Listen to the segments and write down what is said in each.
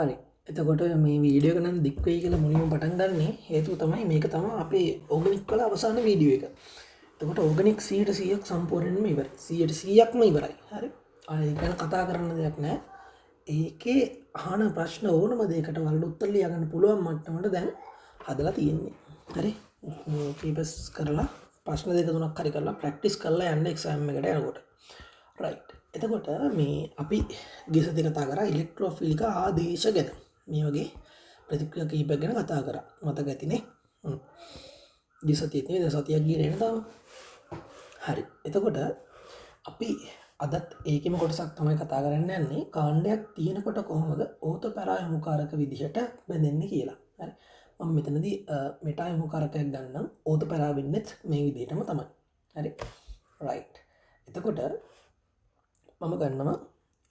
හරි එතකොට මේ වීඩියෝ එක නම් දික් වෙයි කියලා මුලින්ම පටන් ගන්න හේතුව තමයි මේක තමයි අපේ ඕගනික් වල අවසාන වීඩියෝ එක. එතකොට ඕගනික් 100%ක් සම්පූර්ණයෙන්ම ඉවරයි. 100%ක්ම ඉවරයි. හරි. ඒක ගැන කතා කරන්න දෙයක් නැහැ. ඒකේ අහන ප්‍රශ්න ඕනම දෙයකට වලට උත්තර ලියා ගන්න පුළුවන් මට්ටමට දැන් හදලා තියෙන්නේ. හරි. කීපස් කරලා ප්‍රශ්න දෙක තුනක් හරි කරලා ප්‍රැක්ටිස් කරලා යන්න එක්සෑම් එකට යනකොට. රයිට්. එතකොට මේ අපි ගෙසති කතා කරා ඉලෙක්ට්‍රෝෆිලික ආදේශ ගැන. මේ වගේ ප්‍රතික්‍රියා කිහිපයක් ගැන කතා කරා. මතක ඇතිනේ. ගෙසතියේ තියෙන සතියක් ගියේ නේද තාම? හරි. එතකොට අපි අදත් ඒකෙම කොටසක් තමයි කතා කරන්න යන්නේ. කාණ්ඩයක් තියෙනකොට කොහොමද ඕතපැරායමුකාරක විදිහට බෙදෙන්නේ කියලා. හරි. මම මෙතනදී මෙටායමුකාරකයක් ගන්නම්. ඕතපැරා වෙන්නෙත් මේ විදිහටම තමයි. හරි. රයිට්. එතකොට මම ගන්නවා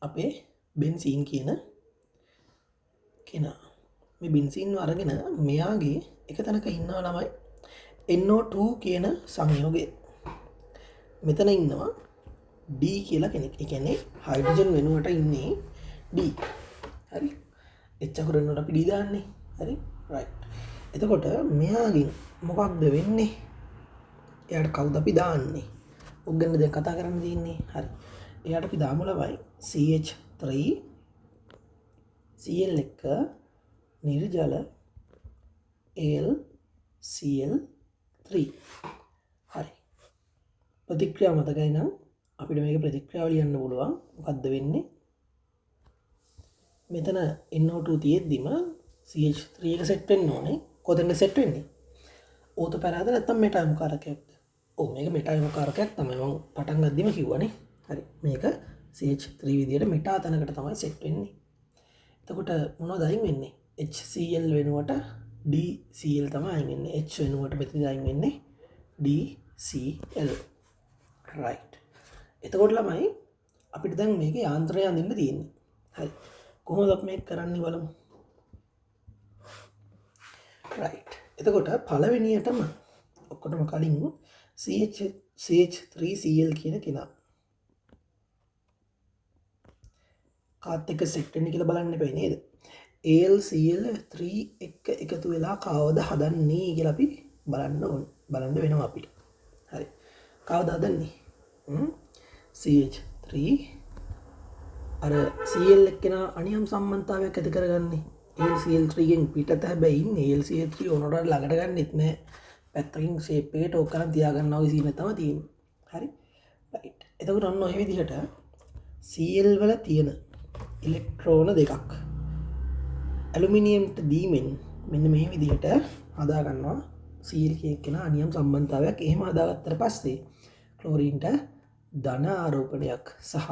අපේ බෙන්සීන් කියන කෙනා. මේ බෙන්සීන් අරගෙන මෙයාගේ එක තැනක ඉන්නවා ළමයි NO2 කියන සංයෝගය. මෙතන ඉන්නවා D කියලා කෙනෙක්. ඒ කියන්නේ හයිඩ්‍රජන් වෙනුවට ඉන්නේ D. හරි. H අකුරෙන් අපි D දාන්නේ. හරි. රයිට්. එතකොට මෙයාගෙන් මොකක්ද වෙන්නේ? එයාට කවුද අපි දාන්නේ? ඔක් ගැන දැන් කතා කරන්න තියෙන්නේ. හරි. එයාට අපි දාමු ළමයි CH3 Cl එක නිර්ජල AlCl3. හරි. ප්‍රතික්‍රියාව මතකයි නම් අපිට මේක ප්‍රතික්‍රියාව ලියන්න පුළුවන්. මොකද්ද වෙන්නේ? මෙතන NO2 තියෙද්දිම CH3 එක සෙට් වෙන්න ඕනේ. කොතෙන්ද සෙට් වෙන්නේ? ඕතපැරාද නැත්නම් මෙටායමුකාරකයක්ද? ඔව් මේක මෙටායමුකාරකයක් තමයි මම පටන් ගද්දිම කිව්වනේ. හරි. මේක CH3 විදියට මෙටා තැනකට තමයි සෙට් වෙන්නේ. එතකොට මොනවද අයින් වෙන්නේ? HCl වෙනුවට DCl තමයි අයින් වෙන්නේ. H වෙනුවට මෙතන අයින් වෙන්නේ DCl. right. එතකොට ළමයි අපිට දැන් මේක යාන්ත්‍රය අඳින්න තියෙන්නේ. හරි. කොහොමද අපි මේක කරන්නේ බලමු. right. එතකොට පළවෙනියටම ඔක්කොටම කලින් CH3Cl කියන කෙනා කාත් එක්ක සෙට් වෙන්නේ කියලා බලන්න එපා නේද? AlCl3 එක එකතු වෙලා කවද හදන්නේ කියලා අපි බලන්න වෙනවා අපිට. හරි. කවද හදන්නේ? CH3 අර Cl එක්කන අනියම් සම්බන්ධතාවයක් ඇති කරගන්නේ. AlCl3 ගෙන් පිටත හැබැයි ඉන්නේ AlCl3 ඕනකට ළඟට ගන්නෙත් නෑ. පැත්තකින් ෂේප් එකට ඕක කරන් තියාගන්නවා වගේ සීන් තමයි තියෙන්නේ. හරි. රයිට්. එතකොට ඔන්න ඔය විදිහට Cl වල තියෙන ඉලෙක්ට්‍රෝන දෙකක් ඇලුමිනියම්ට දීමෙන් මෙන්න මේ විදිහට හදා ගන්නවා Cl කියන අනියම් සම්බන්ධතාවයක්. එහෙම හදාගත්තට පස්සේ ක්ලෝරින්ට ධන ආරෝපණයක් සහ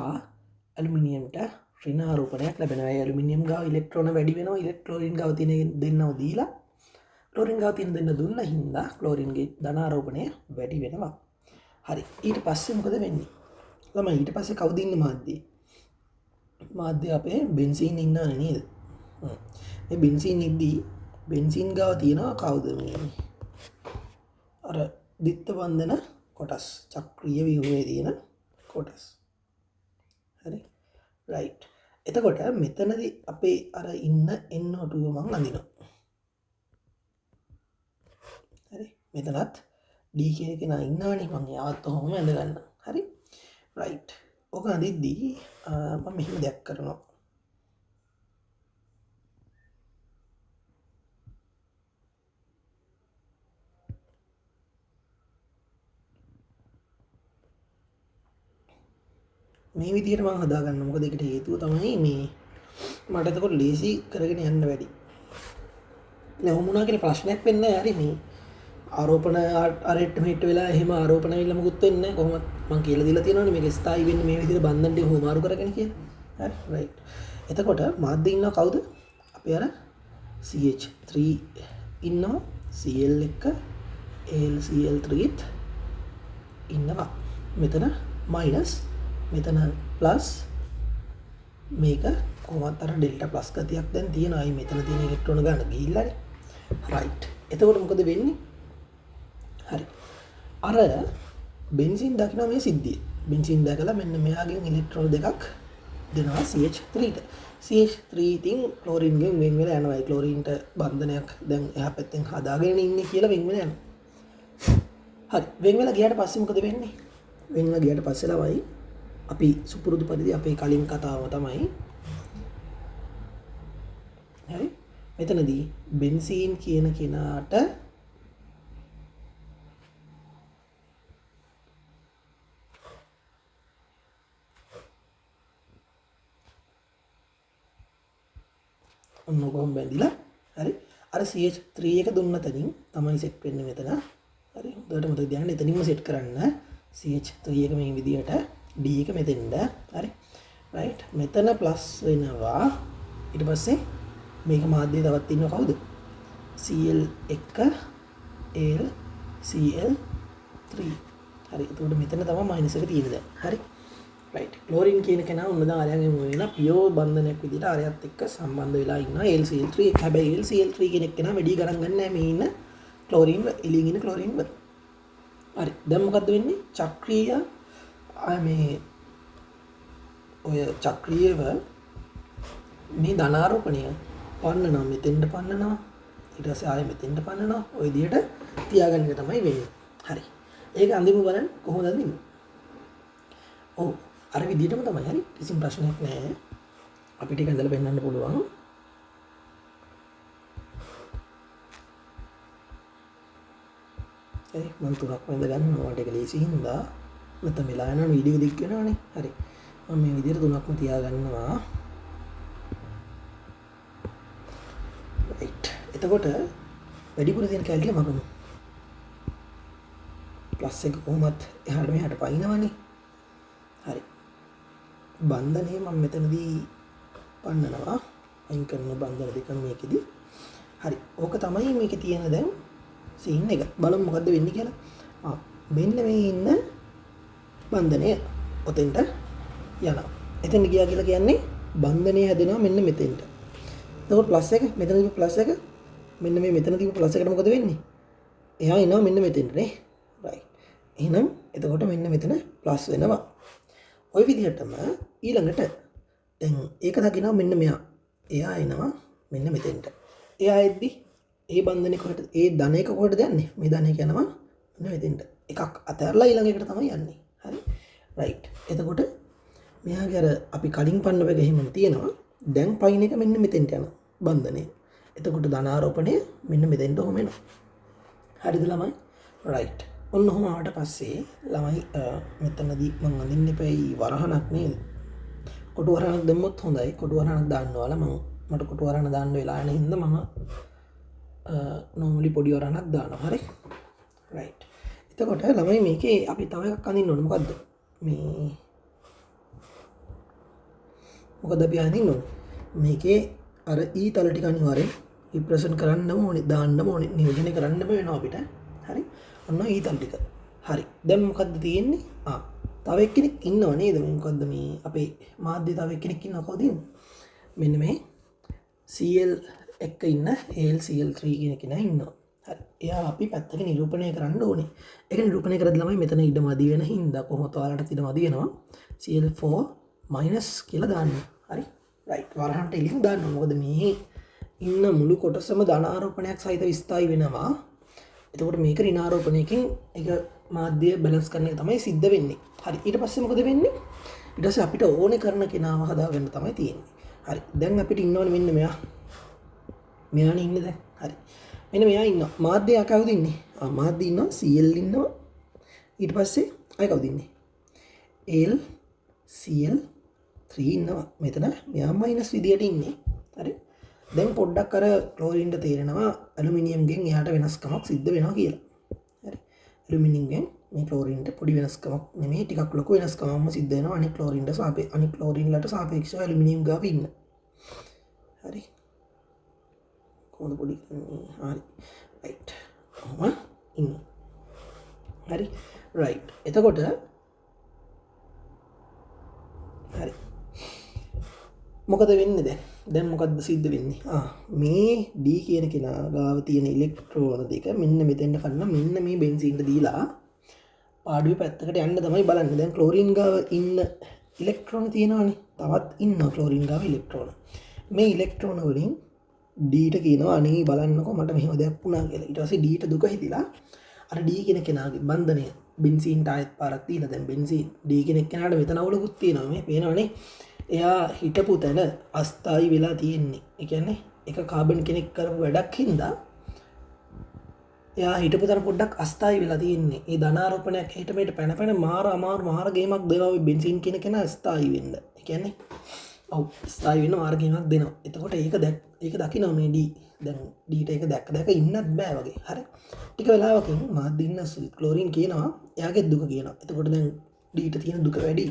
ඇලුමිනියම්ට ඍණ ආරෝපණයක් ලැබෙනවා. ඒ ඇලුමිනියම් ගාව ඉලෙක්ට්‍රෝන වැඩි වෙනවා. ක්ලෝරින් ගාව තියෙන දෙන්නව දීලා ක්ලෝරින් ගාව තියෙන දෙන්න දුන්න හින්දා ක්ලෝරින්ගේ ධන ආරෝපණය වැඩි වෙනවා. හරි. ඊට පස්සේ මොකද වෙන්නේ? ළමයි ඊට පස්සේ කවුද ඉන්නේ මාධ්‍යයේ? මාධ්‍ය අපේ බෙන්සීන් ඉන්නවනේ නේද? මේ බෙන්සීන් ඉද්දී බෙන්සීන් ගාව තියෙනවා කවුද මේ? අර දිත්ත බන්ධන කොටස් චක්‍රීය ව්‍යුහයේ තියෙන කොටස්. හරි. රයිට්. එතකොට මෙතනදී අපේ අර ඉන්න NO2 මං අඳිනවා. හරි. මෙතනත් D කියන කෙනා ඉන්නවනේ මං යාවත් ඔහොම ඇඳ ගන්න. හරි. රයිට්. ඕක අඳිද්දී මම මෙහෙම දෙයක් කරනවා. මේ විදිහට මම හදාගන්න. මොකද ඒකට හේතුව තමයි මේ මට එතකොට ලේසි කරගෙන යන්න වැඩි. නෑ වුණා කියලා ප්‍රශ්නයක් වෙන්නේ නැහැ. හරි මේ ආරෝපණ අරෙට් මෙහෙට වෙලා එහෙම ආරෝපණ වෙලා මොකුත් වෙන්නේ නැහැ. කොහොමද මම කියලා දීලා තියෙනවනේ මේක ස්ථායි වෙන්නේ මේ විදිහට බන්ධන ටික හොමාරු කරගෙන කියලා. හරි රයිට්. එතකොට මාධ්‍ය ඉන්නවා කවුද? අපි අර CH3 ඉන්නවා Cl එක AlCl3ත් ඉන්නවා. මෙතන මයිනස් මෙතන ප්ලස් මේක කොහොමත් අර ඩෙල්ටා ප්ලස් ගතියක් දැන් තියෙනවා. අයි මෙතන තියෙන ඉලෙක්ට්‍රෝන ගන්න ගිහිල්ලානේ. රයිට්. එතකොට මොකද වෙන්නේ? හරි. අර බෙන්සින් දකිනවා මේ සිද්ධිය. බෙන්සින් දැකලා මෙන්න මෙයාගෙන් ඉලෙක්ට්‍රෝන දෙකක් දෙනවා CH3ට. CH3 ඉතින් ක්ලෝරින් ගෙන් වෙන් වෙලා යනවා. ඒ ක්ලෝරින්ට බන්ධනයක් දැන් එහා පැත්තෙන් හදාගෙන ඉන්නේ කියලා වෙන් වෙලා යනවා. හරි. වෙන් වෙලා ගියාට පස්සේ මොකද වෙන්නේ? වෙන් වෙලා ගියාට පස්සේ ළමයි අපි සුපුරුදු පරිදි අපේ කලින් කතාව තමයි හරි මෙතනදී බෙන්සීන් කියන කෙනාට ඔන්න කොහොම බැඳිලා හරි අර CH3 එක දුන්න තැනින් තමයි සෙට් වෙන්නේ මෙතන හරි හොඳට මතක තියාගන්න එතනින්ම සෙට් කරන්න CH3 එක මේ විදියට D එක මෙතෙන්ද හරි රයිට් මෙතන ප්ලස් වෙනවා ඊට පස්සේ මේක මාධ්‍යය තවත් ඉන්නව කවුද Cl1 L Cl3 හරි එතකොට මෙතන තමයි මයිනස් එක තියෙන්නේ දැන් හරි රයිට් ක්ලෝරින් කියන කෙනා උන්නද ආරයන්ගෙන් වෙන පියෝ බන්ධනයක් විදිහට ආරයත් එක්ක සම්බන්ධ වෙලා ඉන්නවා LCl3 එක හැබැයි LCl3 කෙනෙක් කෙනා වැඩි ගණන් ගන්න නැහැ මේ ඉන්න ක්ලෝරින් එළියෙන් ඉන්න ක්ලෝරින් වල හරි දැන් මොකද්ද වෙන්නේ චක්‍රීය මේ ඔය චක්‍රීයව මේ ධනාරෝපණය පන්නනවා මෙතෙන්ට පන්නනවා ඊට පස්සේ ආයෙ මෙතෙන්ට පන්නනවා ඔය විදිහට තියාගන්න එක තමයි වෙන්නේ හරි ඒක අඳිමු බලන්න කොහොමද අඳින්නේ ඔව් අර විදිහටම තමයි හරි කිසිම ප්‍රශ්නයක් නැහැ අපිට ඒක ඇඳලා පෙන්නන්න පුළුවන් මම තුනක් වැඳ ගන්නවා මට ඒක ලේසි හින්දා නැත්නම් වෙලා යනවා වීඩියෝ දික් වෙනවනේ හරි මම මේ විදිහට තුනක්ම තියාගන්නවා රයිට් එතකොට වැඩිපුර තියෙන කැලේ මගමු ප්ලස් එක කොහොමත් එහාට මෙහාට පයින්නවනේ හරි බන්ධනය මම මෙතනදී පන්නනවා අයින් කරන බන්ධන දෙක මේකෙදි හරි ඕක තමයි මේකේ තියෙන දැන් සීන් එක බලමු මොකද්ද වෙන්නේ කියලා මෙන්න මේ ඉන්න බන්ධනය ඔතෙන්ට යනවා එතෙන් ගියා කියලා කියන්නේ බන්ධනය හැදෙනවා මෙන්න මෙතෙන්ට එතකොට ප්ලස් එක මෙතන තිබු ප්ලස් එක මෙන්න මේ මෙතන තිබු ප්ලස් එකට මොකද වෙන්නේ එහා එනවා මෙන්න මෙතෙන්ට නේ රයිට් එහෙනම් එතකොට මෙන්න මෙතන ප්ලස් වෙනවා ওই විදිහටම ඊළඟට දැන් ඒක දකිනවා මෙන්න මෙයා එයා එනවා මෙන්න මෙතෙන්ට එයා එද්දි ඒ බන්ධනේ කොහෙද ඒ ධන එක කොහෙද යන්නේ මේ ධන එක යනවා මෙන්න මෙතෙන්ට එකක් අතහැරලා ඊළඟ එකට තමයි යන්නේ හරි රයිට් එතකොට මෙයාගේ අර අපි කලින් පන්නව එක එහෙමම තියෙනවා දැන් පයින් එක මෙන්න මෙතෙන්ට යනවා බන්ධනේ එතකොට ධනාරෝපණය මෙන්න මෙතෙන්ට ඔහොම එනවා හරිද ළමයි රයිට් ඔන්න ඔහොම ආවට පස්සේ ළමයි මෙතනදී මම අඳින්න එපයි වරහණක් නේද කොටු වරහණක් දැම්මොත් හොඳයි කොටු වරහණක් දාන්නවලා මට කොටු වරහණ දාන්න වෙලා නැහැ හින්දා මම normally පොඩි වරහණක් දානවා හරි රයිට් එතකොට ළමයි මේකේ අපි තව එකක් අඳින්න ඕනේ මොකද්ද මේ මොකද අපි අඳින්න ඕනේ මේකේ අර ඊ තල ටික අනිවාර්යෙන් රිප්‍රසන්ට් කරන්නම ඕනේ දාන්නම ඕනේ නියෝජනය කරන්නම වෙනවා අපිට හරි ඔන්න ඊ තල ටික හරි දැන් මොකද්ද තියෙන්නේ තව එක්කෙනෙක් ඉන්නව නේද මේ මොකද්ද මේ අපේ මාධ්‍ය තව එක්කෙනෙක් ඉන්නව කවුද මෙන්න මේ Cl එක ඉන්න AlCl3 කියන කෙනා ඉන්නවා හරි එයා අපි පැත්තක නිරූපණය කරන්න ඕනේ ඒක නිරූපණය කරද්දී ළමයි මෙතන ඉඩ මදි වෙන හින්දා කොහොමද ඔයාලට ඉඩ මදි වෙනවා Cl4- කියලා දාන්න හරි රයිට් වරහන්ට එලින් දාන්න මොකද මේ ඉන්න මුළු කොටසම ධනාරෝපණයක් සහිත විස්ථායි වෙනවා එතකොට මේක ඍණාරෝපණයකින් ඒක මාධ්‍ය බැලන්ස් කරන එක තමයි සිද්ධ වෙන්නේ හරි ඊට පස්සේ මොකද වෙන්නේ ඊට පස්සේ අපිට ඕනේ කරන කෙනාව හදාගන්න තමයි තියෙන්නේ හරි දැන් අපිට ඉන්නවනේ මෙන්න මෙයානේ ඉන්නේ දැන් හරි මෙන්න මෙයා ඉන්නවා මාධ්‍ය කවුද ඉන්නේ මාධ්‍ය ඉන්නවා Cl ඉන්නවා ඊට පස්සේ අය කවුද ඉන්නේ L Cl3 ඉන්නවා මෙතන මෙයා මයිනස් විදියට ඉන්නේ හරි දැන් පොඩ්ඩක් අර ක්ලෝරින්ට තේරෙනවා ඇලුමිනියම් ගෙන් එහාට වෙනස්කමක් සිද්ධ වෙනවා කියලා හරි ඇලුමිනියම් ගෙන් මේ ක්ලෝරින්ට පොඩි වෙනස්කමක් නෙමෙයි ටිකක් ලොකු වෙනස්කමක්ම සිද්ධ වෙනවා අනිත් ක්ලෝරින් වලට සාපේක්ෂව ඇලුමිනියම් ගාව ඉන්න හරි කොහොමද පොඩි හරි රයිට් ඔහොම ඉන්න හරි රයිට් එතකොට හරි මොකද වෙන්නේ දැන් මොකද්ද සිද්ධ වෙන්නේ මේ D කියන කෙනා ගාව තියෙන ඉලෙක්ට්‍රෝන දෙක මෙන්න මෙතෙන්ට කන්න මෙන්න මේ බෙන්සීන්ට දීලා පාඩුවේ පැත්තකට යන්න තමයි බලන්නේ දැන් ක්ලෝරින් ගාව ඉන්න ඉලෙක්ට්‍රෝන තියෙනවනේ තවත් ඉන්න ක්ලෝරින් ගාව ඉලෙක්ට්‍රෝන. මේ ඉලෙක්ට්‍රෝන වලින් ඩීට කියනවා අනේ බලන්නකො මට මෙහෙම දෙයක් වුණා කියලා. ඊට පස්සේ ඩීට දුක හිතිලා අර ඩී කියන කෙනාගේ බන්ධනය බෙන්සීන්ට ආයෙත් පාරක් තියලා දැන් බෙන්සීන් ඩී කෙනෙක් කෙනාට මෙතන අවුලකුත් තියෙනවා මේ පේනවනේ. එයා හිටපු තැන අස්ථායි වෙලා තියෙන්නේ. ඒ කියන්නේ එක කාබන් කෙනෙක් කරපු වැඩක් හින්දා එයා හිටපු තැන පොඩ්ඩක් අස්ථායි වෙලා තියෙන්නේ. ඒ ධනාරෝපණයක් හිට මෙහෙට පැන පැන මාර අමාරු මාර ගේමක් දෙනවා මේ බෙන්සීන් කියන කෙනා ස්ථායි වෙන්න. ඒ කියන්නේ ඔව් ස්ථායි වෙන්න මාර ගේමක් දෙනවා. එතකොට ඒක දකිනවා මේ ඩී. දැන් ඩීට ඒක දැක ඉන්නත් බෑ වගේ. හරි. ටික වෙලාවකින් මාත් ඉන්න ක්ලෝරින් කියනවා එයාගේ දුක කියනවා. එතකොට දැන් ඩීට තියෙන දුක වැඩි.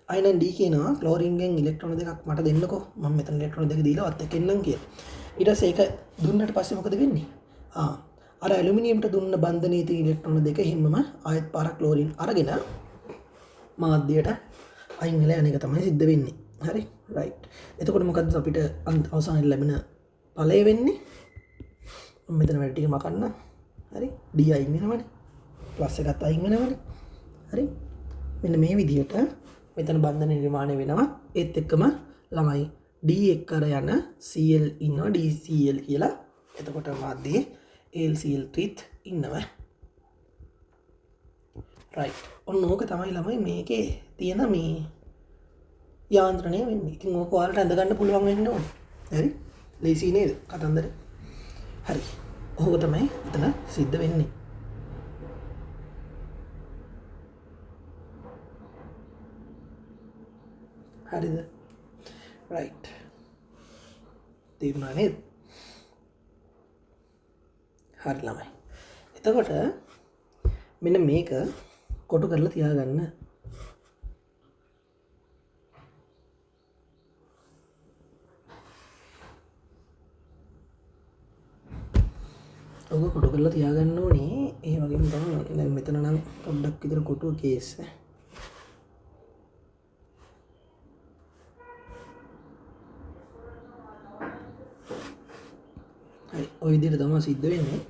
අයිනන් ඩී කියනවා ක්ලෝරින්ගෙන් ඉලෙක්ට්‍රෝන දෙකක් මට දෙන්නකෝ. මම මෙතන ඉලෙක්ට්‍රෝන දෙක දීලා වත් එක්කෙන්නම් කියලා. ඊට පස්සේ ඒක දුන්නට පස්සේ මොකද වෙන්නේ? අර ඇලුමිනියම්ට දුන්න බන්ධනයේ තියෙන ඉලෙක්ට්‍රෝන දෙක හිම්මම ආයෙත් පාරක් ක්ලෝරින් අරගෙන මාධ්‍යයට අයින් වෙලා යන එක තමයි සිද්ධ වෙන්නේ. හරි රයිට්. එතකොට මොකද්ද අපිට අවසානයේ ලැබෙන ඵලය වෙන්නේ? මෙතන වැඩ ටික මකන්න. හරි. D අයින් වෙනවනේ. ප්ලස් එකත් අයින් වෙනවනේ. හරි. මෙන්න මේ විදිහට මෙතන බන්ධන නිර්මාණය වෙනවා. ඒත් එක්කම ළමයි D එක්ක අර යන Cl ඉන්නවා DCl කියලා. එතකොට මාධ්‍යයේ AlCl3ත් ඉන්නවා. රයිට්. ඔන්න ඕක තමයි ළමයි මේකේ තියෙන මේ යාන්ත්‍රණය වෙන්නේ. ඉතින් ඕක ඔයාලට අඳ ගන්න පුළුවන් වෙන්න ඕනේ. හරි? ලේසි නේද කතන්දර? හරි. ඕක තමයි එතන සිද්ධ වෙන්නේ. හරිද? රයිට්. තේරුණා නේද? හරි ළමයි. එතකොට මෙන්න මේක කොටු කරලා තියාගන්න. ඔක කොටු කරලා තියාගන්න ඕනේ. ඒ වගේම තමයි දැන් මෙතන නම් පොඩ්ඩක් විතර කොටුව කේස්. හරි. ඔය විදිහට තමයි සිද්ධ වෙන්නේ.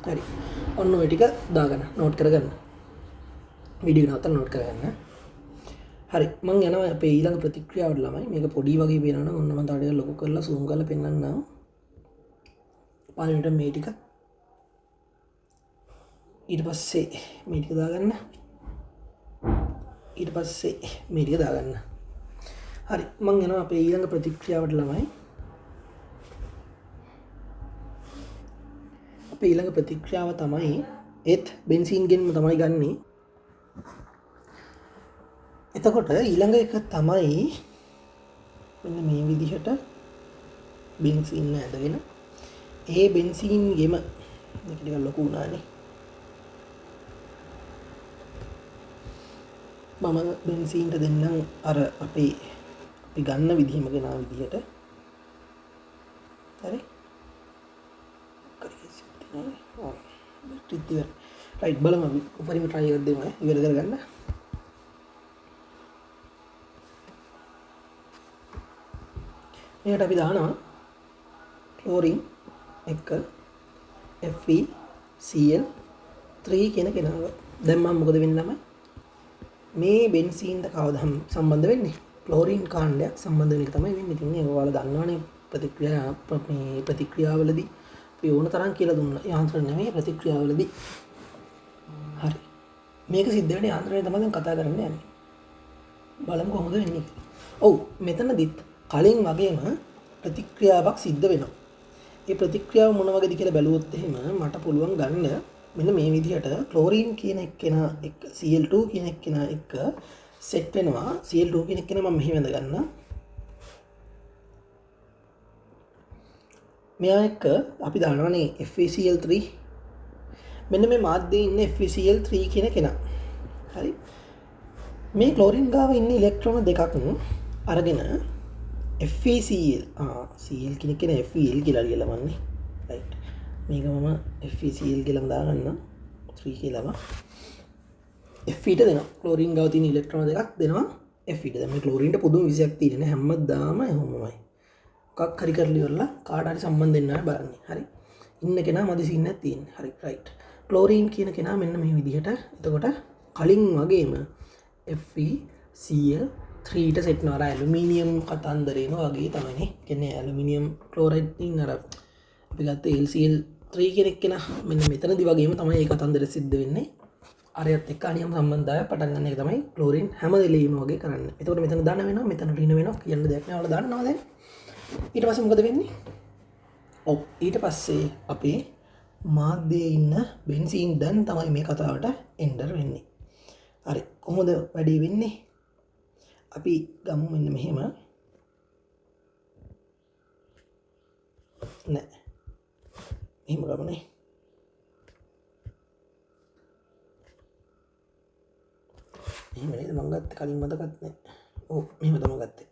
හරි. ඔන්න ඔය ටික දාගන්න. නෝට් කරගන්න. වීඩියෝ නවත්තලා නෝට් කරගන්න. හරි මං යනවා අපේ ඊළඟ ප්‍රතික්‍රියාවට ළමයි. මේක පොඩි වගේ වෙනවනම් ඔන්න මම තාඩියක් ලොකු කරලා zoom කරලා පෙන්නන්නම්. පළවෙනිට මේ ටික ඊට පස්සේ මේ ටික දාගන්න. ඊට පස්සේ මේ ටික දාගන්න. හරි මං යනවා අපේ ඊළඟ ප්‍රතික්‍රියාවට ළමයි. අපේ ඊළඟ ප්‍රතික්‍රියාව තමයි ඒත් බෙන්සීන්ගෙන්ම තමයි ගන්නේ. එතකොට ඊළඟ එක තමයි මෙන්න මේ විදිහට බෙන්සීන් ඇදගෙන ඒ බෙන්සීන් ගෙම මේක ටිකක් ලොකු වුණානේ. මම බෙන්සීන්ට දෙන්නම් අර අපි ගන්න විදිහම ගෙනා විදිහට. හරි. රයිට් බලමු අපි උපරිම try එකක් දෙමු ඉවර කරගන්න. මේකට අපි දානවා ක්ලෝරින් එක FeCl3 කියන කෙනාව. දැන් මම මොකද වෙන්නේ ළමයි? මේ බෙන්සීන්ට කවදා සම්බන්ධ වෙන්නේ? ක්ලෝරින් කාණ්ඩයක් සම්බන්ධ වෙන එක තමයි වෙන්නේ. ඉතින් ඒක ඔයාලා දන්නවනේ ප්‍රතික්‍රියාවලදී අපි ඕන තරම් කියලා දුන්නා. යාන්ත්‍රණ නෙමෙයි ප්‍රතික්‍රියාවලදී. හරි. මේක සිද්ධ වෙන යාන්ත්‍රණය තමයි දැන් කතා කරන්න යන්නේ. බලමු කොහොමද වෙන්නේ. ඔව් මෙතනදිත් කලින් වගේම ප්‍රතික්‍රියාවක් සිද්ධ වෙනවා. ඒ ප්‍රතික්‍රියාව මොන වගේද කියලා බැලුවොත් එහෙම මට පුළුවන් ගන්න මෙන්න මේ විදිහට ක්ලෝරින් කියන එක්කෙනා එක්ක Cl2 කියන එක්කෙනා එක්ක සෙට් වෙනවා. Cl2 කියන එක්කෙනා මම මෙහෙම වැඳ ගන්න. මෙයා එක්ක අපි දානවනේ FeCl3. මෙන්න මේ මාධ්‍යයේ ඉන්නේ FeCl3 කියන කෙනා. හරි. මේ ක්ලෝරින් ගාව ඉන්න ඉලෙක්ට්‍රෝන දෙකක් අරගෙන FeCl Cl කියන FeL කියලා ලියලවන්නේ. රයිට්. මේක මම FeCl කියලාම දාගන්නම්. 3 කියලාම. Fe ට දෙනවා. ක්ලෝරින් ගාව තියෙන ඉලෙක්ට්‍රෝන දෙකක් දෙනවා Fe ට. දැන් මේ ක්ලෝරින්ට පුදුම විශයක් තියෙන නේ හැමදාම එහෙමමයි. මොකක් හරි කරලා ඉවරලා කාට හරි සම්බන්ධ වෙන්න ආය බලන්නේ. හරි. ඉන්න කෙනා මදි සීන් එකක් තියෙන්නේ. හරි රයිට්. ක්ලෝරීන් කියන කෙනා මෙන්න මේ විදිහට එතකොට කලින් වගේම FeCl3ට සෙට්නවර ඇලුමිනියම් කතන්දරේන වගේ තමයි කෙන ඇලුමිනියම් කලෝරයිඩ් නර අපි ගත්ත LCl3 කෙනෙක් කෙන මෙන්න මෙතනදි වගේම තමයි ඒ කතන්දර සිද්ධ වෙන්නේ අරයත් එක් අනියම් සම්බන්ධය පටන්ගන්න එක තමයි කලෝරින් හැම දෙලීම වගේ කරන්න එතකොට මෙතන දාන වෙන මෙතන රින වෙන කියන්න දෙයක්නවල දන්නවාද ඊට පස්සේ මොකද වෙන්නේ ඊට පස්සේ අපේ මාධ්‍යය ඉන්න බෙන්සීන් දැන් තමයි මේ කතාවට එන්ඩර් වෙන්නේ හරි කොහොමද වැඩි වෙන්නේ අපි ගමු මෙන්න මෙහෙම නෑ මෙහෙම ගමනේ මෙහෙම නේද මං ගත්තේ කලින් මතකත් නෑ ඔව් මෙහෙම තමයි ගත්තේ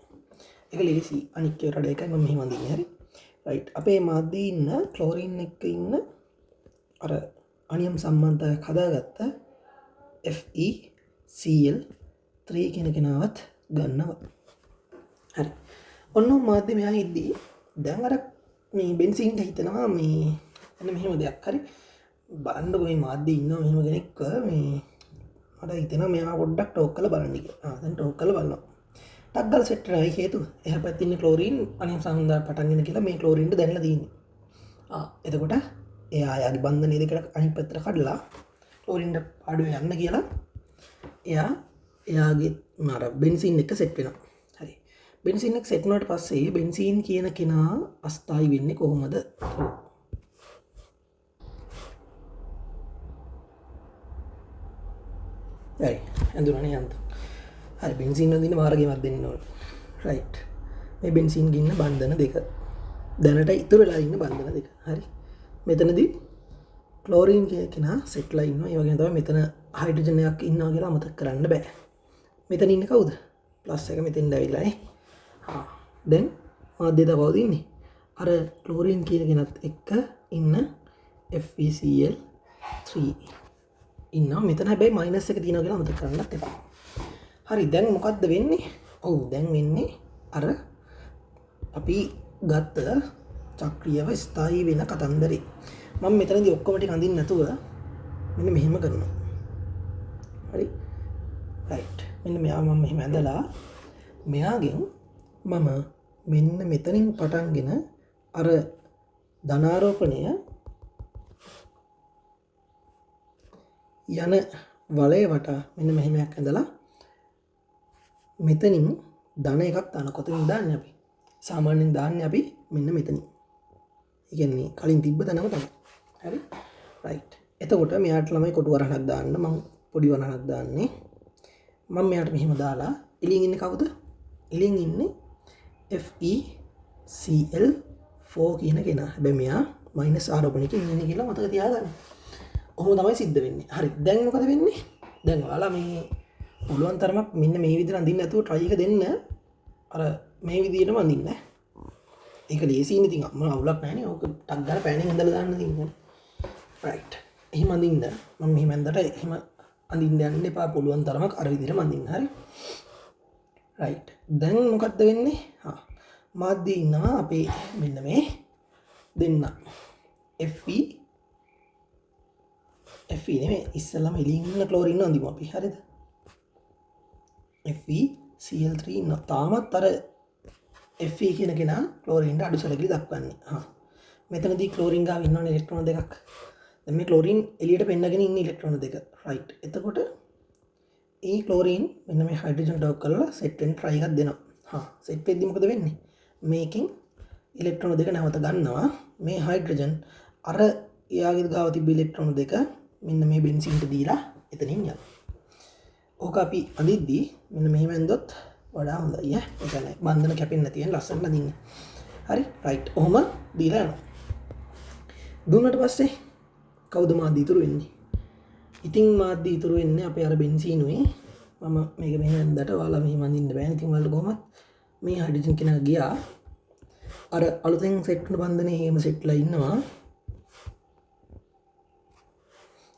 ඒක ලීසි අනික් ඒකට එකයි මම මෙහෙම අඳින්නේ හරි රයිට් අපේ මාධ්‍යයේ ඉන්න ක්ලෝරින් එක ඉන්න අර අනියම් සම්බන්ධයක් හදාගත්ත FeCl3 කියන කෙනාවත් ගන්නවා හරි ඔන්න මාධ්‍ය මෙයා ඉද්දී දැන් අර මේ බෙන්සීන්ට හිතනවා මේ එන්න මෙහෙම දෙයක් හරි බලන්නකො මේ මාධ්‍ය ඉන්නවා මෙහෙම කෙනෙක්ව මේ මට හිතෙනවා මෙයා පොඩ්ඩක් ටෝක් කරලා බලන්න කියලා දැන් ටෝක් කරලා බලනවා ටක් ගාලා සෙට් වෙනවා ඒක හේතුව එහා පැත්තේ ඉන්න ක්ලෝරින් අනියම් සම්බන්ධය පටන් ගෙන කියලා මේ ක්ලෝරින්ට දැනලා තියෙන්නේ එතකොට එයා යාගේ බන්ධනය දෙකට අනිත් පැත්තට කඩලා ක්ලෝරින්ට පාඩුවේ යන්න කියලා එයාගේ මර බෙන්සින් එක සෙට් වෙනවා හරි බෙන්සින් එක සෙට් වුණාට පස්සේ බෙන්සීන් කියන කෙනා අස්ථායි වෙන්නේ කොහොමද හරි ඇඳුනනේ යන්ත හරි බෙන්සින් වල දින මාර්ගයවත් දෙන්න ඕන රයිට් මේ බෙන්සින් ගින්න බන්ධන දෙක දැනට ඉතුරු වෙලා ඉන්න බන්ධන දෙක හරි මෙතනදී ක්ලෝරීන් කියන කෙනා සෙට්ලා ඉන්නවා ඒ වගේම තමයි මෙතන හයිඩ්‍රජන් එකක් ඉන්නවා කියලා අමතක කරන්න බෑ මෙතන ඉන්නේ කවුද ප්ලස් එක මෙතෙන් ඇවිල්ලා නේ දැන් මාධ්‍ය දවවද ඉන්නේ අර ක්ලෝරීන් කියන කෙනත් එක්ක ඉන්න FeCl3 ඉන්නවා මෙතන හැබැයි මයිනස් එක තියෙනවා කියලා අමතක කරන්නත් එපා හරි දැන් මොකද්ද වෙන්නේ ඔව් දැන් වෙන්නේ අර අපි ගත්ත චක්‍රියව ස්ථායී වෙන කතන්දරේ මම මෙතනදී ඔක්කොම ටික අඳින්න නැතුව මෙන්න මෙහෙම කරනවා හරි රයිට් මෙන්න මෙයා මම මෙහෙම ඇඳලා මෙයාගෙන් මම මෙන්න මෙතනින් පටන්ගෙන අර ධනාරෝපණය යන වලය වටා මෙන්න මෙහෙමයක් ඇඳලා මෙතනින් ධන එකක් දාන කොතනින් දාන්නේ අපි සාමාන්‍යයෙන් දාන්නේ අපි මෙන්න මෙතනින් ඒ කියන්නේ කලින් තිබ්බ තැනම තමයි හරි රයිට් එතකොට මෙයාට ළමයි කොටු වරහණක් දාන්න මම පොඩි වරහණක් දාන්නේ මම මෙයාට මෙහෙම දාලා එළියෙන් ඉන්නේ කවුද එළියෙන් ඉන්නේ FeCl4 කියන කෙනා හැබැයි මෙයා මයිනස් ආරෝපණයකින් ඉන්නේ කියලා මතක තියාගන්න ඔහොම තමයි සිද්ධ වෙන්නේ හරි දැන් මොකද වෙන්නේ දැන් ඔයාලා මේ පුළුවන් තරමක් මෙන්න මේ විදිහට අඳින්න නැතුව try එක දෙන්න අර මේ විදිහටම අඳින්න ඒක ලේසියිනේ ඉතින් අම්ම අවුලක් නැහැ නේ ඕක ටක් ගාලා පෑනෙන් ඇඳලා දාන්න තියෙන්නේ රයිට් එහෙම අඳින්න මම මෙහෙම ඇඳලා එහෙම අඳින්න යන්න එපා පුළුවන් තරමක් අර විදිහටම අඳින්න හරි රයිට් දැන් මොකද්ද වෙන්නේ මාධ්‍ය ඉන්නවා අපේ මෙන්න මේ දෙන්න Fe නෙමෙයි ඉස්සෙල්ලාම එළියෙන් ඉන්න ක්ලෝරින් අඳිමු අපි හරිද FeCl3 ඉන්න තාමත් අර Fe කියන කෙනා ක්ලෝරින්ට අඩු සැලකිලි දක්වන්නේ මෙතනදී ක්ලෝරින් ගාව ඉන්නවනේ ඉලෙක්ට්‍රෝන දෙකක් දැන් මේ ක්ලෝරින් එළියට පෙන්නගෙන ඉන්න ඉලෙක්ට්‍රෝන දෙක රයිට් එතකොට ඒ ක්ලෝරින් මෙන්න මේ හයිඩ්‍රජන් ඩොක් කරලා සෙට් වෙන්න try එකක් දෙනවා සෙට් වෙද්දි මොකද වෙන්නේ මේකෙන් ඉලෙක්ට්‍රෝන දෙක නැවත ගන්නවා මේ හයිඩ්‍රජන් අර එයාගේ ගාව තිබ්බ ඉලෙක්ට්‍රෝන දෙක මෙන්න මේ බෙන්සීන්ට දීලා එතනින් යනවා ඕක අපි අඳිද්දී මෙන්න මෙහෙම ඇඳොත් වඩා හොඳයි ඒ කියන්නේ බන්ධන කැපෙන්නේ නැති වෙන ලස්සනට අඳින්න හරි රයිට් ඔහොම දීලා යනවා දුන්නට පස්සේ කවුද මාධ්‍ය ඉතුරු වෙන්නේ ඉතින් මාධ්‍ය ඉතුරු වෙන්නේ අපේ අර බෙන්සීනුයි මම මේක මෙහෙම ඇඳලා ඔයාලා මෙහෙම අඳින්න බෑනේ ඉතින් ඔයාලට කොහොමද මේ හයිඩ්‍රජන් කෙනා ගියා අර අලුතෙන් සෙට් වුණ බන්ධනේ එහෙම සෙට්ලා ඉන්නවා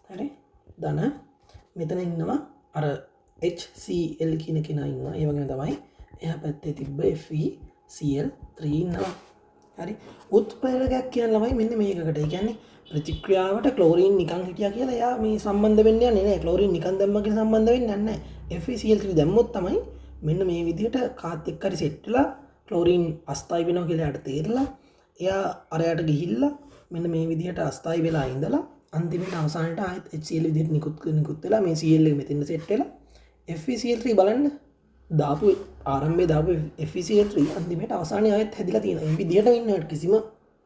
හරි ධන මෙතන ඉන්නවා අර HCl කියන කෙනා ඉන්නවා ඒ වගේම තමයි එහා පැත්තේ තිබ්බ FeCl3 ඉන්නවා හරි උත්ප්‍රේරකයක් කියන ළමයි මෙන්න මේකට. ඒ කියන්නේ ප්‍රතික්‍රියාවට ක්ලෝරීන් නිකන් හිටියා කියලා එයා මේ සම්බන්ධ වෙන්නේ නැහැ. ක්ලෝරීන් නිකන් දැම්ම කියලා සම්බන්ධ වෙන්නේ නැහැ. FeCl3 දැම්මොත් තමයි මෙන්න මේ විදිහට කාත් එක්ක හරි සෙට් වෙලා ක්ලෝරීන් අස්ථායි වෙනවා කියලා එයාට තේරලා එයා අරයට ගිහිල්ලා මෙන්න මේ විදිහට අස්ථායි වෙලා ඉඳලා අන්තිමට අවසානයට ආයෙත් HCl විදිහට නිකුත් වෙලා මේ Cl එක මෙතන සෙට් වෙලා FeCl3 බලන්න දාපු ආරම්භයේ දාපු FeCl3 අන්තිමට අවසානයේ ආයෙත් හැදිලා තියෙනවා. මේ විදිහට ඉන්නවට කිසිම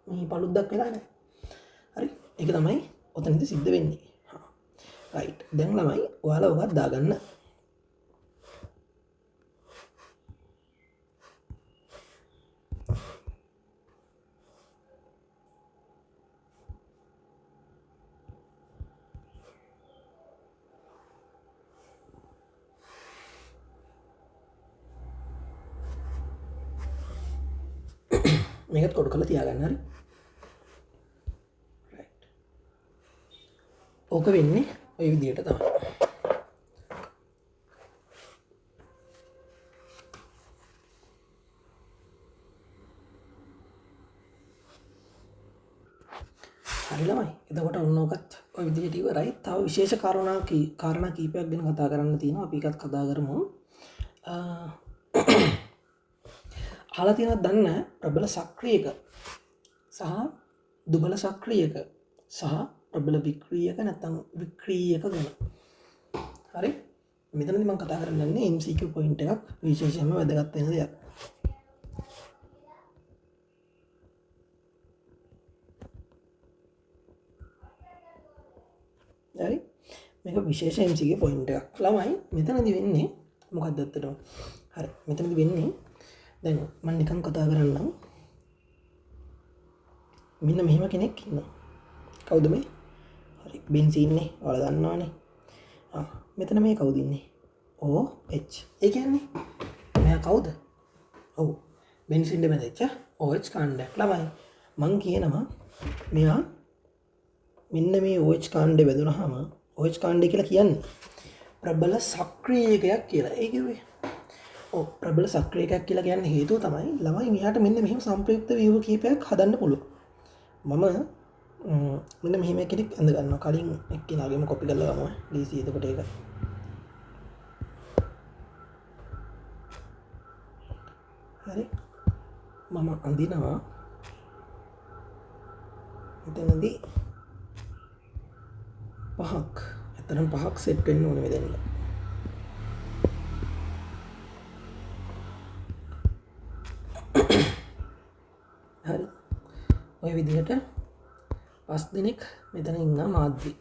මේ පළුද්දක් වෙලා නැහැ. හරි ඒක තමයි ඔතනදි සිද්ධ වෙන්නේ. රයිට් දැන් ළමයි ඔයාලා ඔකත් දාගන්න. මේකත් කොටු කරලා තියාගන්න. හරි රයිට් ඕක වෙන්නේ ඔය විදිහට තමයි. හරි ළමයි එතකොට ඔන්න ඔකත් ඔය විදිහට ඉවරයි. තව විශේෂ කාරණා කීපයක් ගැන කතා කරන්න තියෙනවා. අපි එකත් කතා කරමු. අහලා තියෙනවද දන්න ප්‍රබල සක්‍රියක සහ දුබල සක්‍රියක සහ ප්‍රබල වික්‍රියක නැත්නම් වික්‍රියක ගැන. හරි මෙතනදී මම කතා කරන්නේ MCQ පොයින්ට් එකක් විශේෂයෙන්ම වැදගත් වෙන දෙයක්. හරි මේක විශේෂ MCQ පොයින්ට් එකක්. ළමයි මෙතනදී වෙන්නේ මොකක්ද අත්තටම? හරි මෙතනදී වෙන්නේ දැන් මම නිකන් කතා කරන්නම්. මෙන්න මෙහෙම කෙනෙක් ඉන්නවා. කවුද මේ? හරි බෙන්සීන් නේ. ඔයාලා දන්නවනේ. මෙතන මේ කවුද ඉන්නේ? OH. ඒ කියන්නේ මෙයා කවුද? ඔව්. බෙන්සීන් දෙමෙච්ච OH කාණ්ඩයක්. ළමයි මං කියනවා මෙයා මෙන්න මේ OH කාණ්ඩේ වැදුනහම OH කාණ්ඩය කියලා කියන්නේ ප්‍රබල සක්‍රියකයක් කියලා. ඒ කිව්වේ ප්‍රබල සක්‍රියකයක් කියලා කියන්න හේතුව තමයි ළමයි මෙයාට මෙන්න මෙහෙම සංප්‍රයුක්ත ව්‍යුහ කීපයක් හදන්න පුළුවන්. මම මෙන්න මෙහෙම කෙනෙක් අඳ ගන්නවා. කලින් එක්කෙනාගේම කොපි කරලා ගමු. DC එතකොට ඒක. හරි. මම අඳිනවා. මෙතනදී පහක්. ඇත්තටම පහක් සෙට් වෙන්න ඕනේ මෙතන. හරි ඔය විදිහට 5 දිනක් මෙතන ඉන්න මාධ්‍ය.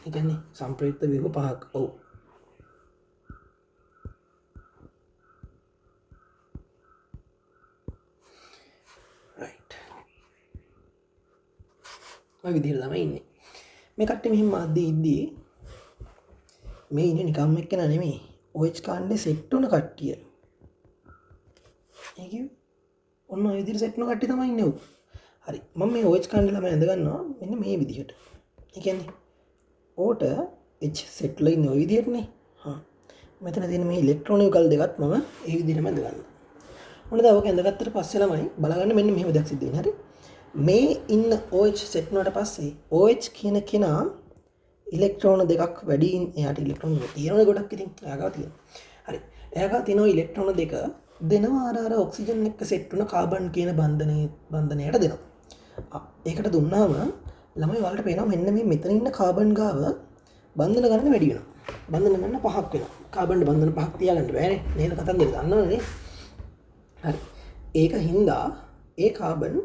ඒ කියන්නේ සංප්‍රයුක්ත ව්‍යුහ පහක්. ඔව් රයිට් ඔය විදිහට තමයි ඉන්නේ. මේ කට්ටිය මෙහිම මාධ්‍ය ඉද්දී මේ ඉන්නේ නිකම්ම එක්කන නෙමෙයි. OH කාණ්ඩේ සෙට් වුණ කට්ටිය. ඒ කිව්වේ ඔන්න ඔය විදිහට සෙට් වුණ කට්ටිය තමයි ඉන්නේ. හරි මම මේ OH කාණ්ඩේ ළමයි ඇඳ ගන්නවා මෙන්න මේ විදිහට. ඒ කියන්නේ ඕට H සෙට් වෙලා ඉන්නේ ඔය විදිහටනේ. මෙතන තියෙන මේ ඉලෙක්ට්‍රෝන යුගල් දෙකත් මම ඒ විදිහටම ඇඳ ගන්නවා. මොනද ඔක ඇඳගත්තට පස්සේ ළමයි බලගන්න මෙන්න මෙහෙම දෙයක් සිද්ධ වෙන්නේ. හරි මේ ඉන්න OH සෙට් වුණාට පස්සේ OH කියන කෙනා ඉලෙක්ට්‍රෝන දෙකක් වැඩි එයාට ඉලෙක්ට්‍රෝන තියෙනවනේ ගොඩක් ඉතින් එයාගාව තියෙනවා. හරි එයාගාව තියෙන ඉලෙක්ට්‍රෝන දෙක දෙනවා අර ඔක්සිජන් එක්ක සෙට් වුණ කාබන් කියන බන්ධනයට දෙනවා. ඒකට දුන්නාම ළමයි වලට පේනවා මෙන්න මේ මෙතන ඉන්න කාබන් ගාව බන්ධන ගණන වැඩි වෙනවා. බන්ධන ගණන 5ක් වෙනවා. කාබන් බන්ධන 5ක් තියාගන්න බෑනේ. නේද කතන්දර දන්නවනේ. හරි. ඒක හින්දා ඒ කාබන්